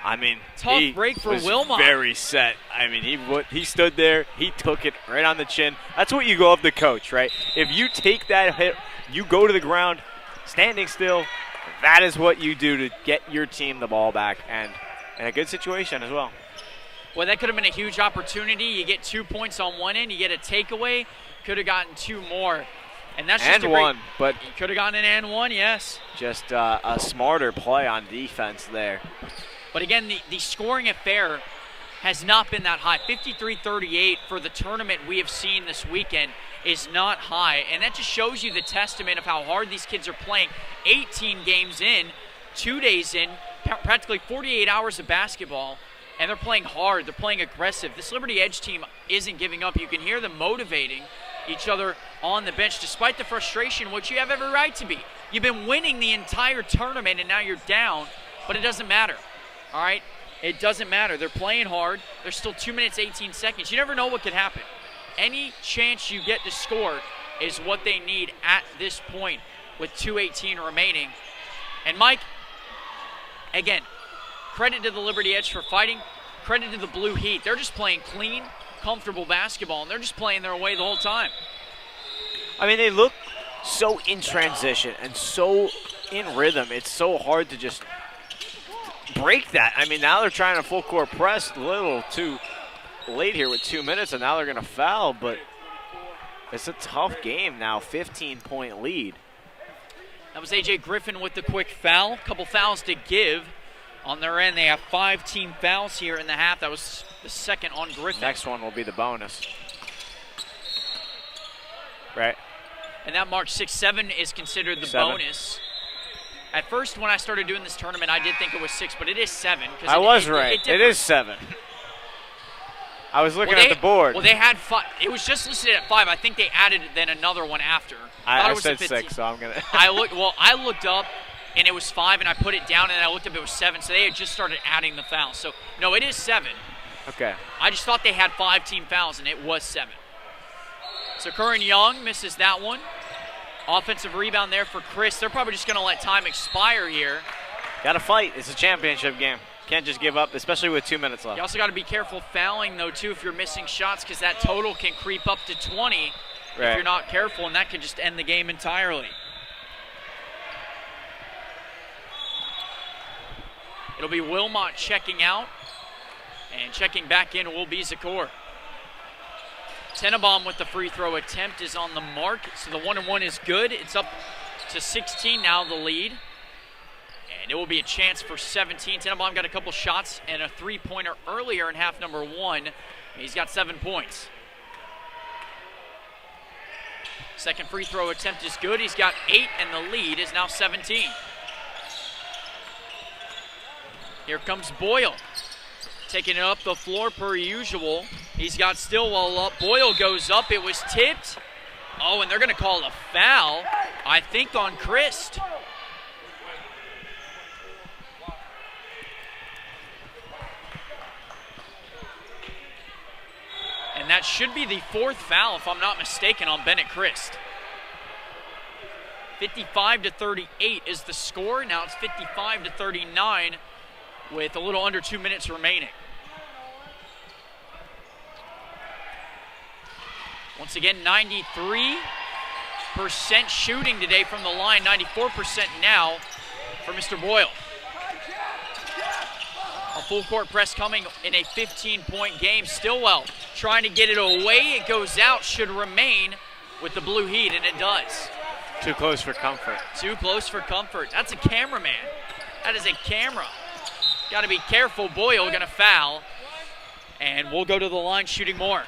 I mean, Tough he break for was Wilmot. very set. I mean, he stood there. He took it right on the chin. That's what you go up the coach, right? If you take that hit, you go to the ground standing still. That is what you do to get your team the ball back. And in a good situation as well. Well, that could have been a huge opportunity. You get 2 points on one end. You get a takeaway. Could have gotten 2 more. And that's just and one, but you could have gotten an and one, yes. Just a smarter play on defense there. But again, the scoring affair has not been that high. 53-38 for the tournament we have seen this weekend is not high. And that just shows you the testament of how hard these kids are playing. 18 games in, 2 days in, practically 48 hours of basketball, and they're playing hard. They're playing aggressive. This Liberty Edge team isn't giving up. You can hear them motivating each other on the bench despite the frustration, which you have every right to be. You've been winning the entire tournament, and now you're down, but it doesn't matter. All right? It doesn't matter. They're playing hard. There's still 2 minutes, 18 seconds. You never know what could happen. Any chance you get to score is what they need at this point with 2:18 remaining. And Mike, again, credit to the Liberty Edge for fighting. Credit to the Blue Heat. They're just playing clean, comfortable basketball, and they're just playing their way the whole time. I mean, they look so in transition and so in rhythm. It's so hard to just break that. I mean, now they're trying to full court press a little too late here with 2 minutes, and now they're going to foul, but it's a tough game now. 15-point lead. That was A.J. Griffin with the quick foul. Couple fouls to give on their end. They have 5 team fouls here in the half. That was the second on Griffin. Next one will be the bonus. Right. And that mark 6-7 is considered the 7. bonus. At first, when I started doing this tournament, I did think it was 6, but it is 7. I was right. It is 7. I was looking at the board. Well, they had 5. It was just listed at 5. I think they added then another one after. I said 6, so I'm going to. I looked up, and it was 5, and I put it down, and I looked up, it was 7. So they had just started adding the fouls. So, no, it is 7. Okay. I just thought they had 5 team fouls, and it was 7. So Curran Young misses that one. Offensive rebound there for Chris. They're probably just going to let time expire here. Got to fight. It's a championship game. Can't just give up, especially with 2 minutes left. You also got to be careful fouling, though, too, if you're missing shots, because that total can creep up to 20 if you're not careful, and that could just end the game entirely. It'll be Wilmot checking out, and checking back in will be Zakor. Tenenbaum with the free throw attempt is on the mark, so the 1-and-1 is good. It's up to 16 now, the lead. And it will be a chance for 17. Tenenbaum got a couple shots and a three-pointer earlier in half number 1. He's got 7 points. Second free throw attempt is good. He's got 8, and the lead is now 17. Here comes Boyle. Taking it up the floor per usual. He's got Stillwell up. Boyle goes up. It was tipped. Oh, and they're going to call a foul, I think, on Christ. And that should be the 4th foul, if I'm not mistaken, on Bennett Christ. 55-38 is the score. Now it's 55-39. with a little under 2 minutes remaining. Once again, 93% shooting today from the line, 94% now for Mr. Boyle. A full court press coming in a 15-point game. Stillwell trying to get it away. It goes out, should remain with the Blue Heat, and it does. Too close for comfort. Too close for comfort. That's a cameraman. That is a camera. Got to be careful. Boyle going to foul, and we'll go to the line shooting more.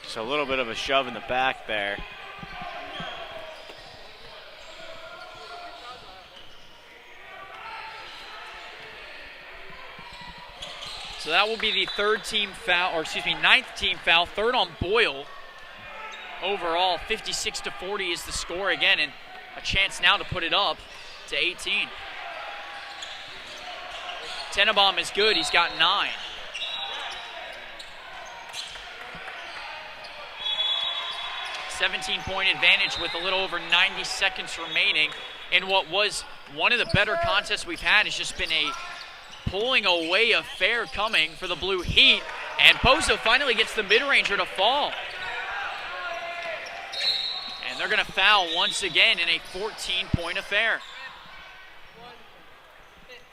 Just a little bit of a shove in the back there. So that will be the ninth team foul, third on Boyle. Overall, 56-40 is the score again, and a chance now to put it up to 18. Tenenbaum is good, he's got 9. $17-point advantage with a little over 90 seconds remaining. And what was one of the better contests we've had has just been a pulling away affair coming for the Blue Heat. And Pozo finally gets the mid-ranger to fall. And they're going to foul once again in a 14-point affair.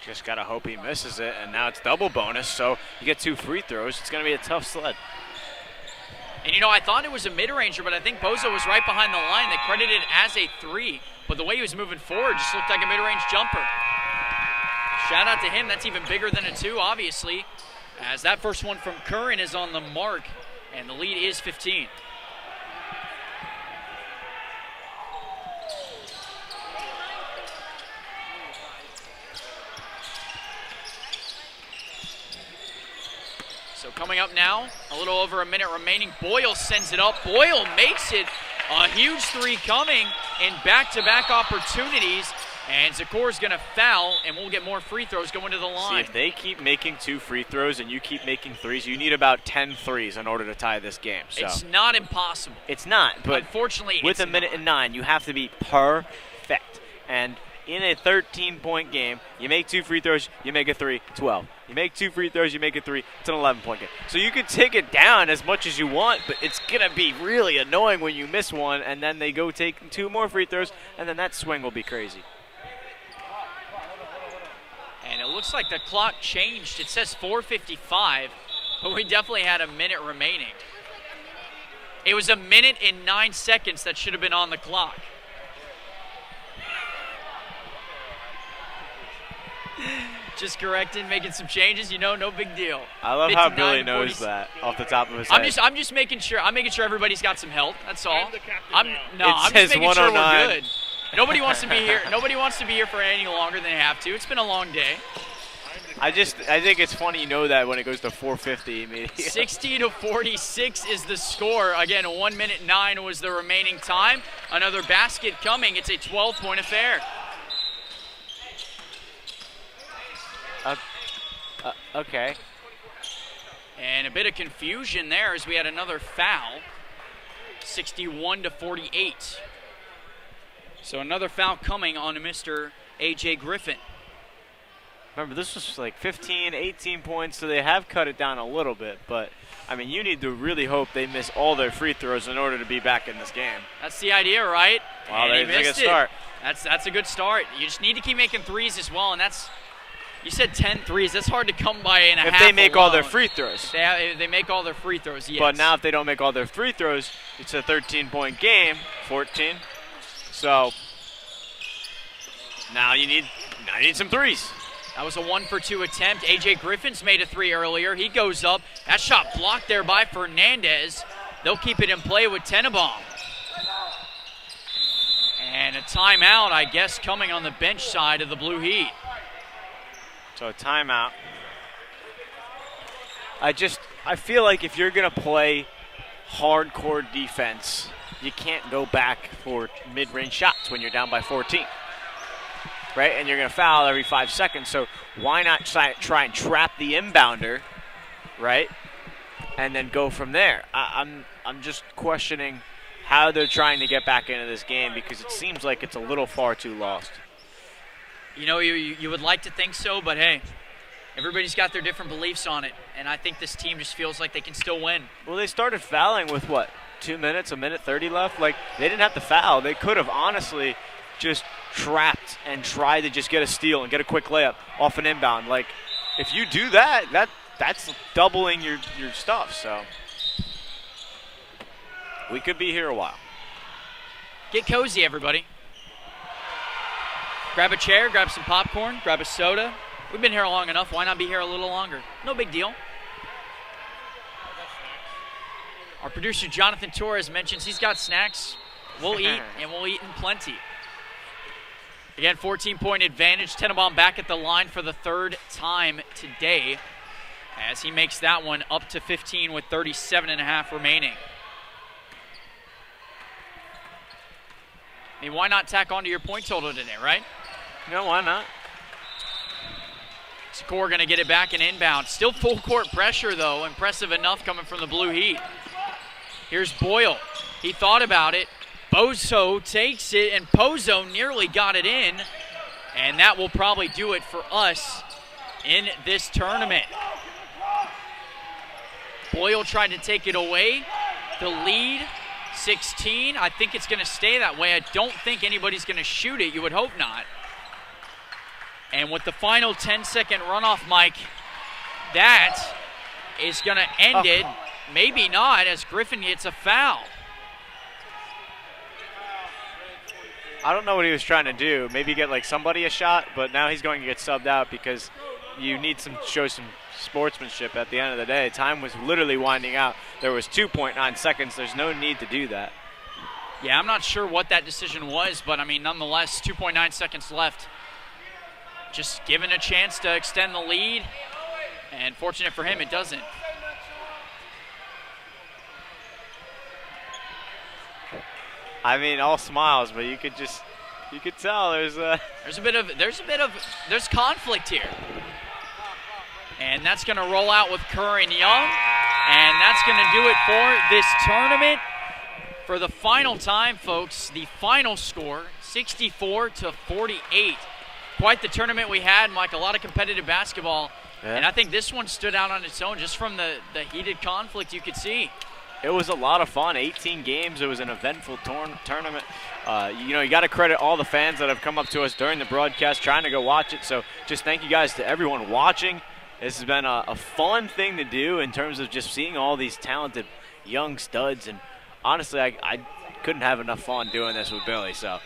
Just got to hope he misses it, and now it's double bonus, so you get 2 free throws. It's going to be a tough sled. And you know, I thought it was a mid-ranger, but I think Pozo was right behind the line. They credited it as a 3, but the way he was moving forward just looked like a mid-range jumper. Shout out to him. That's even bigger than a 2, obviously, as that first one from Curran is on the mark, and the lead is 15. So coming up now, a little over a minute remaining. Boyle sends it up. Boyle makes it. A huge 3 coming in back-to-back opportunities. And Zakor's going to foul, and we'll get more free throws going to the line. See, if they keep making 2 free throws and you keep making 3s, you need about 10 threes in order to tie this game. So. It's not impossible. It's not, but unfortunately, with a minute and 9, you have to be perfect. And in a 13-point game, you make 2 free throws, you make a 3, 12. You make 2 free throws, you make a 3, it's an 11-point game. So you can take it down as much as you want, but it's going to be really annoying when you miss one, and then they go take 2 more free throws, and then that swing will be crazy. And it looks like the clock changed. It says 4:55, but we definitely had a minute remaining. It was a minute and 9 seconds that should have been on the clock. Just correcting, making some changes, you know, no big deal. I love how Billy knows that off the top of his head. I'm just making sure. I'm making sure everybody's got some help. That's all. I'm just making sure we're good. Nobody wants to be here. Nobody wants to be here for any longer than they have to. It's been a long day. I think it's funny you know that when it goes to 4:50 immediately. 60-46 is the score. Again, 1 minute 9 was the remaining time. Another basket coming. It's a 12-point affair. Okay. And a bit of confusion there as we had another foul. 61-48. So another foul coming on Mr. A.J. Griffin. Remember, this was like 15, 18 points, so they have cut it down a little bit. But, I mean, you need to really hope they miss all their free throws in order to be back in this game. That's the idea, right? Well, there's a good start. That's a good start. You just need to keep making threes as well, and that's – you said 10 threes. That's hard to come by in a half. If they make all their free throws. If they make all their free throws, yes. But now if they don't make all their free throws, it's a 13-point game, 14. So now you need some threes. That was a 1-for-2 attempt. A.J. Griffin's made a 3 earlier. He goes up. That shot blocked there by Fernandez. They'll keep it in play with Tenenbaum. And a timeout, I guess, coming on the bench side of the Blue Heat. So a timeout. I feel like if you're going to play hardcore defense, you can't go back for mid-range shots when you're down by 14. Right? And you're going to foul every 5 seconds. So why not try and trap the inbounder, right? And then go from there. I'm just questioning how they're trying to get back into this game because it seems like it's a little far too lost. You know, you would like to think so, but hey, everybody's got their different beliefs on it, and I think this team just feels like they can still win. Well, they started fouling with, 2 minutes, a minute 30 left? Like, they didn't have to foul. They could have honestly just trapped and tried to just get a steal and get a quick layup off an inbound. Like, if you do that, that's doubling your stuff. So we could be here a while. Get cozy, everybody. Grab a chair, grab some popcorn, grab a soda. We've been here long enough. Why not be here a little longer? No big deal. Our producer, Jonathan Torres, mentions he's got snacks. We'll eat, and we'll eat in plenty. Again, 14-point advantage. Tenenbaum back at the line for the third time today as he makes that one up to 15 with 37.5 remaining. I mean, why not tack onto your point total today, right? No, why not? Score going to get it back and inbound. Still full court pressure, though. Impressive enough coming from the Blue Heat. Here's Boyle. He thought about it. Bozo takes it, and Pozo nearly got it in. And that will probably do it for us in this tournament. Boyle tried to take it away. The lead, 16. I think it's going to stay that way. I don't think anybody's going to shoot it. You would hope not. And with the final 10-second runoff, Mike, that is going to end it. Maybe not, as Griffin gets a foul. I don't know what he was trying to do. Maybe get somebody a shot, but now he's going to get subbed out because you need show some sportsmanship at the end of the day. Time was literally winding out. There was 2.9 seconds. There's no need to do that. Yeah, I'm not sure what that decision was, but I mean, nonetheless, 2.9 seconds left. Just given a chance to extend the lead, and fortunate for him, it doesn't. I mean, all smiles, but you could tell there's conflict here. And that's going to roll out with Kerr and Young, and that's going to do it for this tournament. For the final time, folks, the final score, 64-48. Quite the tournament we had, Mike. A lot of competitive basketball, and I think this one stood out on its own just from the heated conflict you could see. It was a lot of fun. 18 games. It was an eventful tournament. You got to credit all the fans that have come up to us during the broadcast trying to go watch it. So just thank you guys to everyone watching. This has been a fun thing to do in terms of just seeing all these talented young studs. And honestly, I couldn't have enough fun doing this with Billy. So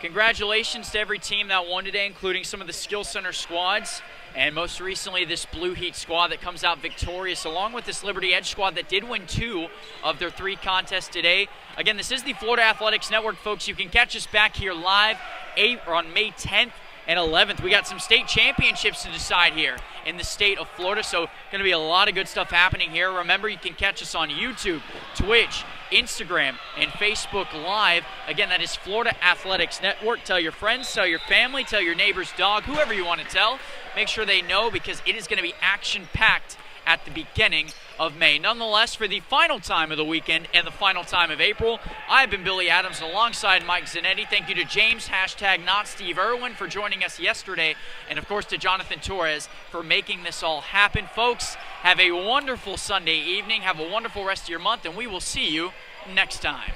congratulations to every team that won today, including some of the Skill Center squads. And most recently, this Blue Heat squad that comes out victorious, along with this Liberty Edge squad that did win 2 of their 3 contests today. Again, this is the Florida Athletics Network, folks. You can catch us back here live on May 10th and 11th. We got some state championships to decide here in the state of Florida, so going to be a lot of good stuff happening here. Remember, you can catch us on YouTube, Twitch, Instagram, and Facebook Live. Again, that is Florida Athletics Network. Tell your friends, tell your family, tell your neighbor's dog, whoever you want to tell. Make sure they know, because it is going to be action-packed at the beginning of May. Nonetheless, for the final time of the weekend and the final time of April, I've been Billy Adams alongside Mike Zanetti. Thank you to James, #NotSteveIrwin, for joining us yesterday, and of course to Jonathan Torres for making this all happen. Folks, have a wonderful Sunday evening. Have a wonderful rest of your month, and we will see you next time.